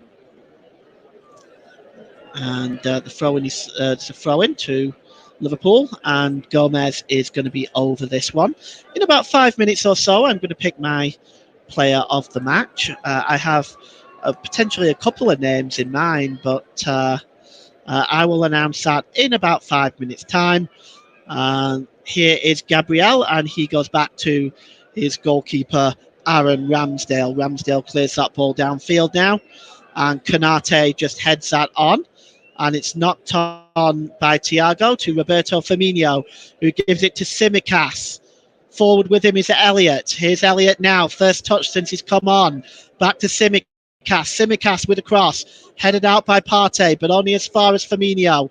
throw-in is it's a throw-in to Liverpool, and Gomez is going to be over this one. In about 5 minutes or so, I'm going to pick my player of the match. I have potentially a couple of names in mind, but I will announce that in about 5 minutes' time. Here is Gabriel, and he goes back to his goalkeeper, Aaron Ramsdale. Ramsdale clears that ball downfield now, and Konate just heads that on. and it's knocked on by Thiago to Roberto Firmino, who gives it to Tsimikas. Forward with him is Elliott. Here's Elliott now. First touch since he's come on. Back to Tsimikas. Tsimikas with a cross. Headed out by Partey, but only as far as Firmino.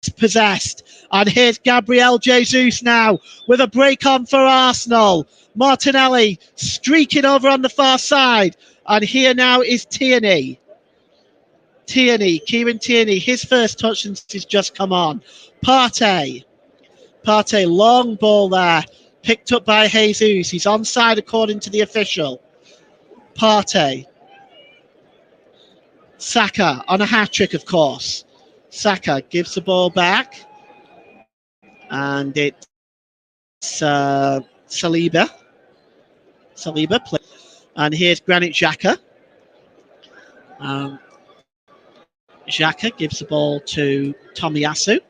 Dispossessed. And here's Gabriel Jesus now with a break on for Arsenal. Martinelli streaking over on the far side. And here now is Kieran Tierney, his first touch since he's just come on. Partey, long ball there, picked up by Jesus. He's onside according to the official. Partey. Saka on a hat-trick, of course. Saka gives the ball back. And it's Saliba. Play. And here's Granit Xhaka. Xhaka gives the ball to Tomiyasu.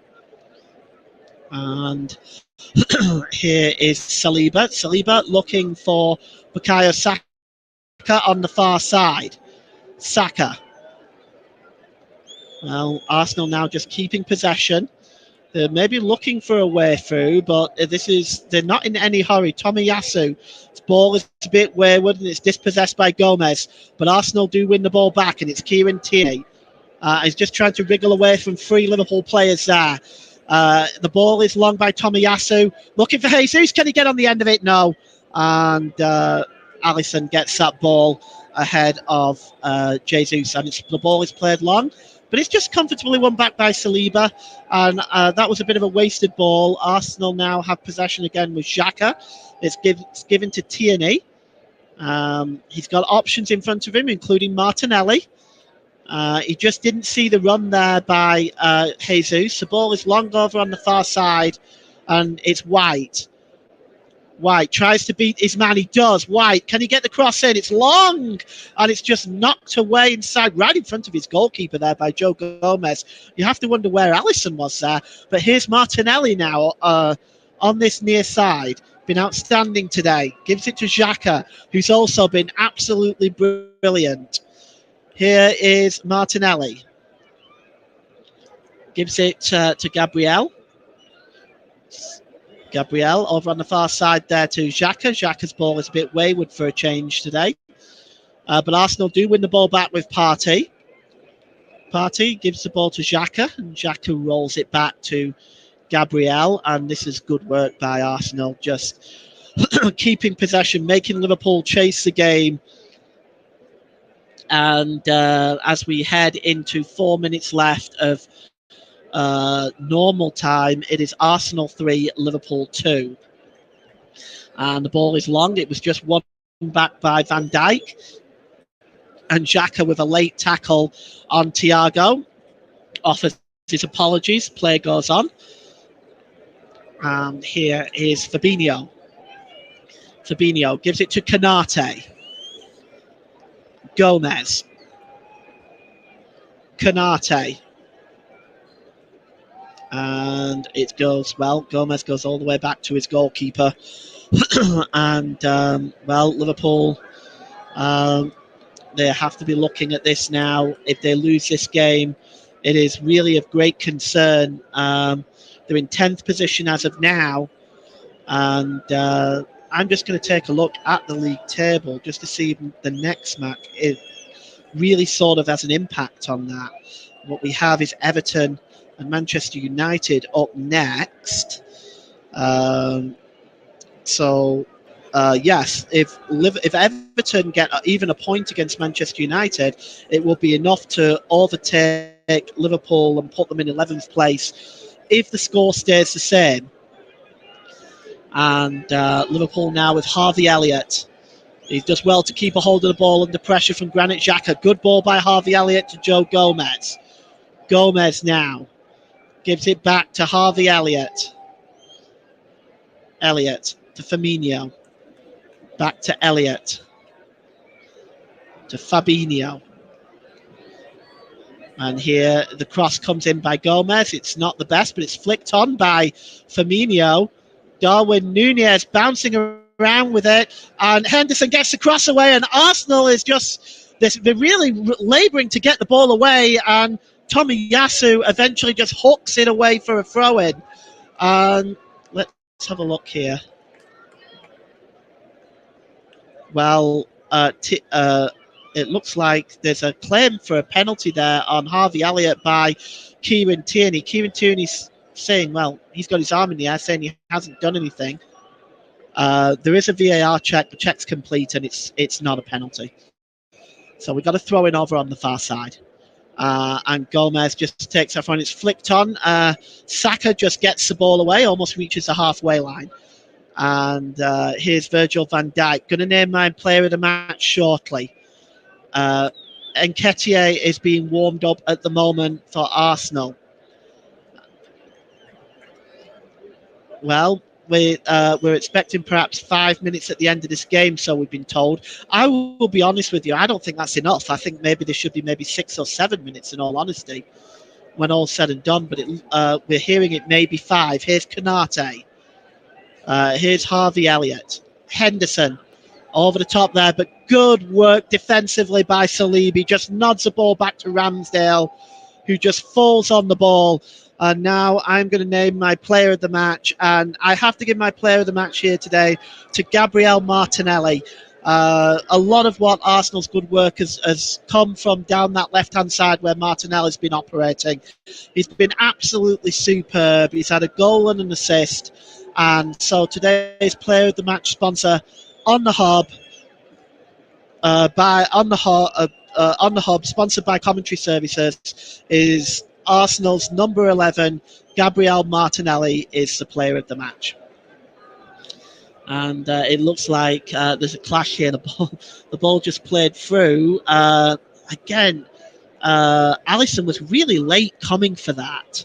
And here is Saliba. Saliba looking for Bukayo Saka on the far side. Saka. Well, Arsenal now just keeping possession. They're maybe looking for a way through, but they're not in any hurry. Tomiyasu, his ball is a bit wayward and it's dispossessed by Gomez, but Arsenal do win the ball back, and it's Kieran Tierney. He's just trying to wriggle away from three Liverpool players there. The ball is long by Tomiyasu, looking for Jesus. Can he get on the end of it? No. And Alisson gets that ball ahead of Jesus, and the ball is played long. But it's just comfortably won back by Saliba, and that was a bit of a wasted ball. Arsenal now have possession again with Xhaka. It's given to Tierney. He's got options in front of him, including Martinelli. He just didn't see the run there by Jesus. The ball is long over on the far side, and it's White. White tries to beat his man. He does. White, can he get the cross in? It's long, and it's just knocked away inside, right in front of his goalkeeper there by Joe Gomez. You have to wonder where Alisson was there. But here's Martinelli now on this near side. Been outstanding today. Gives it to Xhaka, who's also been absolutely brilliant. Here is Martinelli. Gives it to Gabriel. Gabriel over on the far side there to Xhaka. Xhaka's ball is a bit wayward for a change today. But Arsenal do win the ball back with Partey. Partey gives the ball to Xhaka, and Xhaka rolls it back to Gabriel. And this is good work by Arsenal, just keeping possession, making Liverpool chase the game. And as we head into 4 minutes left of normal time, it is Arsenal 3, Liverpool 2. And the ball is long. It was just won back by Van Dijk. And Xhaka with a late tackle on Thiago. Offers his apologies. Play goes on. And here is Fabinho. Fabinho gives it to Konate. Gomez. Konate. And it goes, well, Gomez goes all the way back to his goalkeeper. And, Liverpool, they have to be looking at this now. If they lose this game, it is really of great concern. They're in 10th position as of now. And I'm just going to take a look at the league table just to see if the next match it really sort of has an impact on that. What we have is Everton and Manchester United up next. Yes, if Everton get even a point against Manchester United, it will be enough to overtake Liverpool and put them in 11th place if the score stays the same. And Liverpool now with Harvey Elliott. He does well to keep a hold of the ball under pressure from Granit Xhaka. Good ball by Harvey Elliott to Joe Gomez. Gomez now gives it back to Harvey Elliott. Elliott to Firmino. Back to Elliott. To Fabinho. And here the cross comes in by Gomez. It's not the best, but it's flicked on by Firmino. Darwin Núñez bouncing around with it. And Henderson gets the cross away, and Arsenal is just... they're really labouring to get the ball away, and Tomiyasu eventually just hooks it away for a throw-in. And let's have a look here. Well, it looks like there's a claim for a penalty there on Harvey Elliott by Kieran Tierney. Kieran Tierney's saying, well, he's got his arm in the air saying he hasn't done anything. There is a VAR check. The check's complete, and it's not a penalty. So we've got a throw in over on the far side. And Gomez just takes that front. It's flicked on. Saka just gets the ball away, almost reaches the halfway line. And here's Virgil van Dijk. Going to name my player of the match shortly. Nketiah is being warmed up at the moment for Arsenal. Well, we're expecting perhaps 5 minutes at the end of this game, so we've been told. I will be honest with you, I don't think that's enough. I think maybe there should be maybe 6 or 7 minutes in all honesty when all's said and done, but we're hearing it maybe 5. Here's Konate. Here's Harvey Elliott. Henderson over the top there, but good work defensively by Salibi. Just nods the ball back to Ramsdale, who just falls on the ball. And now I'm going to name my player of the match. And I have to give my player of the match here today to Gabriel Martinelli. A lot of what Arsenal's good work has come from down that left-hand side where Martinelli's been operating. He's been absolutely superb. He's had a goal and an assist. And so today's player of the match sponsor on the hub, on the hub, sponsored by Commentary Services, is Arsenal's number 11, Gabriel Martinelli, is the player of the match. And it looks like there's a clash here. The ball just played through. Again, Alisson was really late coming for that,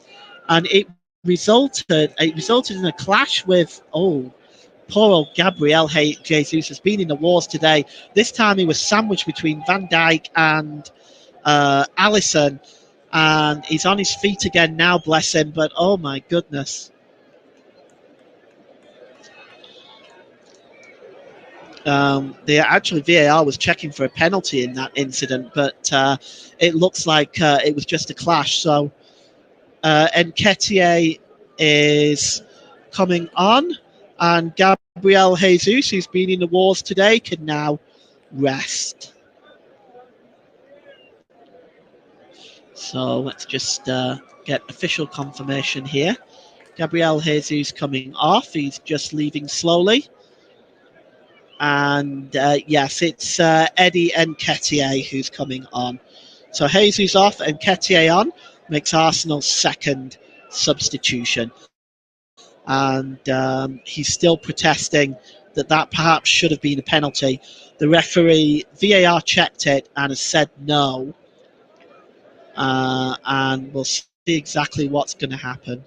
and it resulted in a clash with poor old Gabriel Jesus has been in the wars today. This time he was sandwiched between Van Dijk and Alisson, and he's on his feet again now, bless him. But oh my goodness. Actually VAR was checking for a penalty in that incident, but it looks like it was just a clash. So Nketiah is coming on, and Gabriel Jesus, who's been in the wars today, can now rest. So let's just get official confirmation here. Gabriel Jesus coming off. He's just leaving slowly. And yes, it's Eddie Nketiah who's coming on. So Jesus off and Nketiah on makes Arsenal's second substitution. And he's still protesting that perhaps should have been a penalty. The referee, VAR checked it and has said no. And we'll see exactly what's going to happen.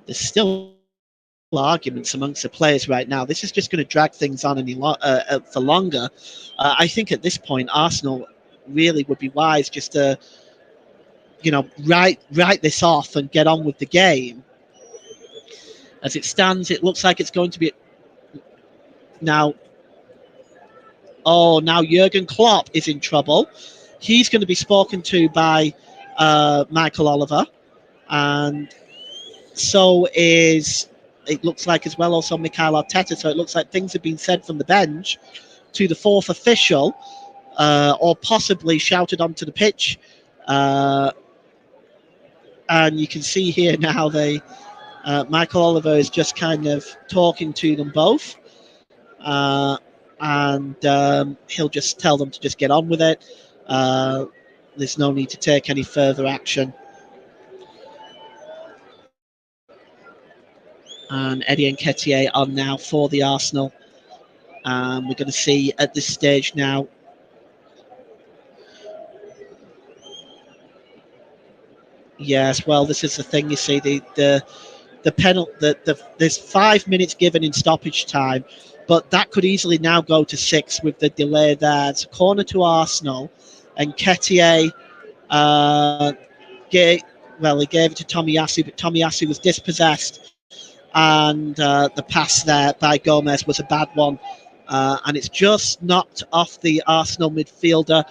There's still arguments amongst the players right now. This is just going to drag things on for longer. I think at this point, Arsenal really would be wise just to, write this off and get on with the game. As it stands, it looks like it's going to be now. Oh, now Jurgen Klopp is in trouble. He's going to be spoken to by Michael Oliver, and so is, it looks like as well, also Mikel Arteta. So it looks like things have been said from the bench to the fourth official, or possibly shouted onto the pitch. And you can see here now Michael Oliver is just kind of talking to them both. And he'll just tell them to just get on with it. There's no need to take any further action. And Eddie Nketiah on now for the Arsenal. We're going to see at this stage now. Yes, well, this is the thing. You see, the penalty. There's 5 minutes given in stoppage time, but that could easily now go to 6 with the delay there. It's a corner to Arsenal, and Nketiah he gave it to Tomiyasu, but Tomiyasu was dispossessed. And the pass there by Gomez was a bad one. and it's just knocked off the Arsenal midfielder.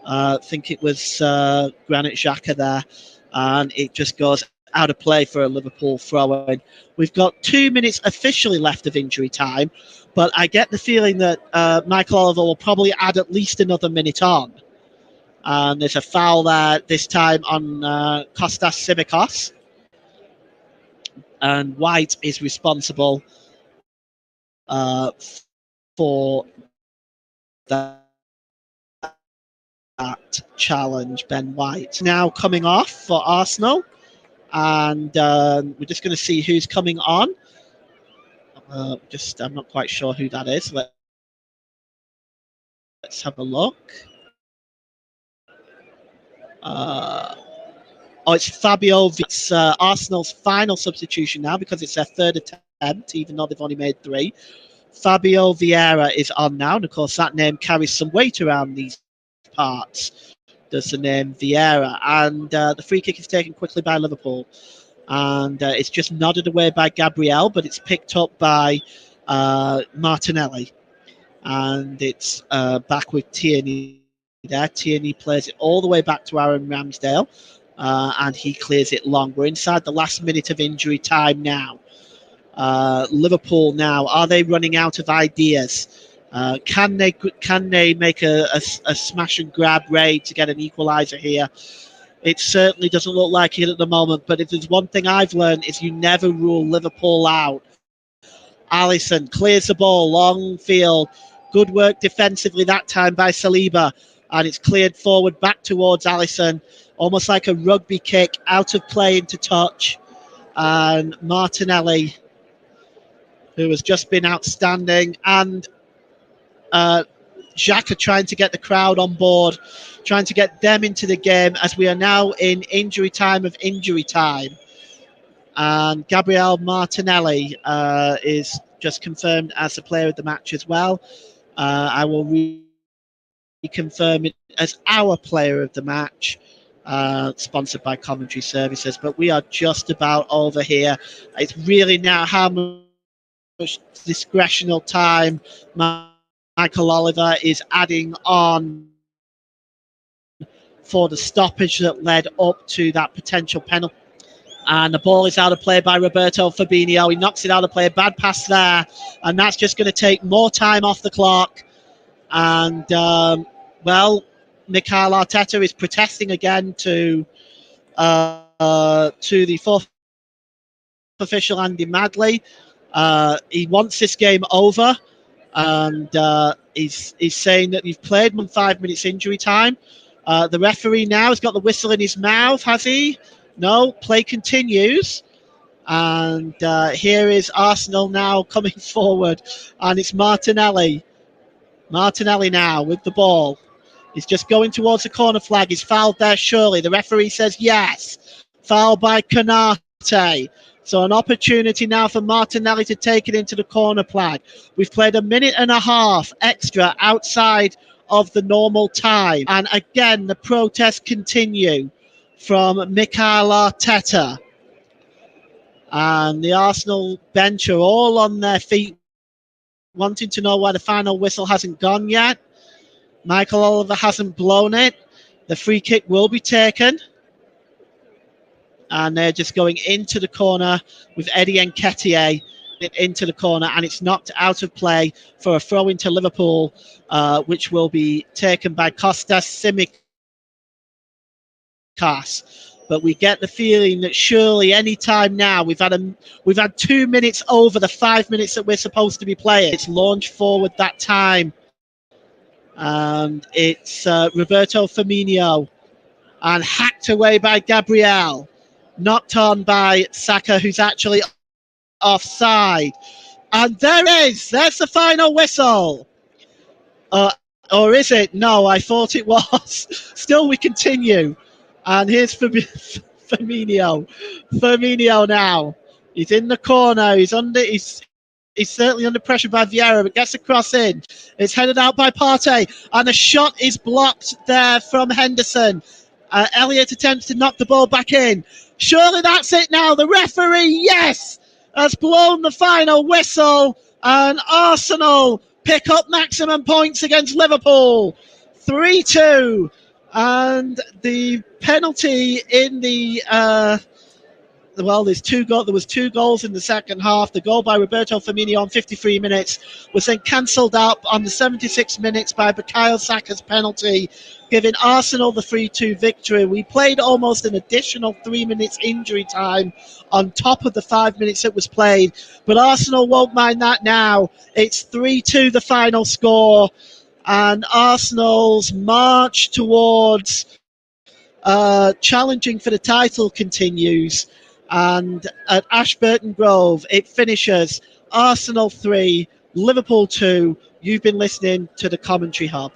I think it was Granit Xhaka there, and it just goes out of play for a Liverpool throw-in. We've got 2 minutes officially left of injury time, but I get the feeling that Michael Oliver will probably add at least another minute on. And there's a foul there, this time on Kostas Tsimikas. And White is responsible for that challenge, Ben White. Now coming off for Arsenal. And we're just going to see who's coming on. I'm not quite sure who that is. Let's have a look. It's Fabio. It's Arsenal's final substitution now because it's their third attempt, even though they've only made 3. Fabio Vieira is on now, and of course that name carries some weight around these parts. Does the name Vieira, and the free kick is taken quickly by Liverpool, and it's just nodded away by Gabriel, but it's picked up by Martinelli, and it's back with Tierney there. Tierney plays it all the way back to Aaron Ramsdale, and he clears it long. We're inside the last minute of injury time now. Liverpool now, are they running out of ideas? Can they make a smash and grab raid to get an equaliser here? It certainly doesn't look like it at the moment, but if there's one thing I've learned is you never rule Liverpool out. Alisson clears the ball, long field. Good work defensively that time by Saliba, and it's cleared forward back towards Alisson, almost like a rugby kick, out of play into touch. And Martinelli, who has just been outstanding, and Xhaka trying to get the crowd on board, trying to get them into the game as we are now in injury time of injury time. And Gabriel Martinelli is just confirmed as the player of the match as well. I will reconfirm it as our player of the match, sponsored by Commentary Services. But we are just about over here. It's really now how much discretional time Michael Oliver is adding on for the stoppage that led up to that potential penalty. And the ball is out of play by Roberto Fabinho. He knocks it out of play. Bad pass there. And that's just going to take more time off the clock. And, Mikel Arteta is protesting again to the fourth official, Andy Madley. He wants this game over. And he's saying that you've played 5 minutes injury time. The referee now has got the whistle in his mouth, has he? No, play continues. And here is Arsenal now coming forward. And it's Martinelli. Martinelli now with the ball. He's just going towards the corner flag. He's fouled there, surely. The referee says yes. Foul by Konate. So an opportunity now for Martinelli to take it into the corner flag. We've played a minute and a half extra outside of the normal time. And again, the protests continue from Mikel Arteta. And the Arsenal bench are all on their feet, wanting to know why the final whistle hasn't gone yet. Michael Oliver hasn't blown it. The free kick will be taken. And they're just going into the corner with Eddie Nketiah into the corner, and it's knocked out of play for a throw into Liverpool, which will be taken by Kostas Tsimikas. But we get the feeling that surely any time now, we've had 2 minutes over the 5 minutes that we're supposed to be playing. It's launched forward that time, and it's Roberto Firmino, and hacked away by Gabriel. Knocked on by Saka, who's actually offside. And there is. There's the final whistle. Or is it? No, I thought it was. Still, we continue. And here's Firmino. Firmino now. He's in the corner. He's certainly under pressure by Vieira, but gets the cross in. It's headed out by Partey. And the shot is blocked there from Henderson. Elliott attempts to knock the ball back in. Surely that's it now. The referee, yes, has blown the final whistle. And Arsenal pick up maximum points against Liverpool. 3-2. And the penalty in the well, there was two goals in the second half. The goal by Roberto Firmino on 53 minutes was then cancelled out on the 76 minutes by Bukayo Saka's penalty, giving Arsenal the 3-2 victory. We played almost an additional 3 minutes injury time on top of the 5 minutes that was played, but Arsenal won't mind that now. It's 3-2 the final score, and Arsenal's march towards challenging for the title continues. And at Ashburton Grove, it finishes Arsenal 3, Liverpool 2. You've been listening to the Commentary Hub.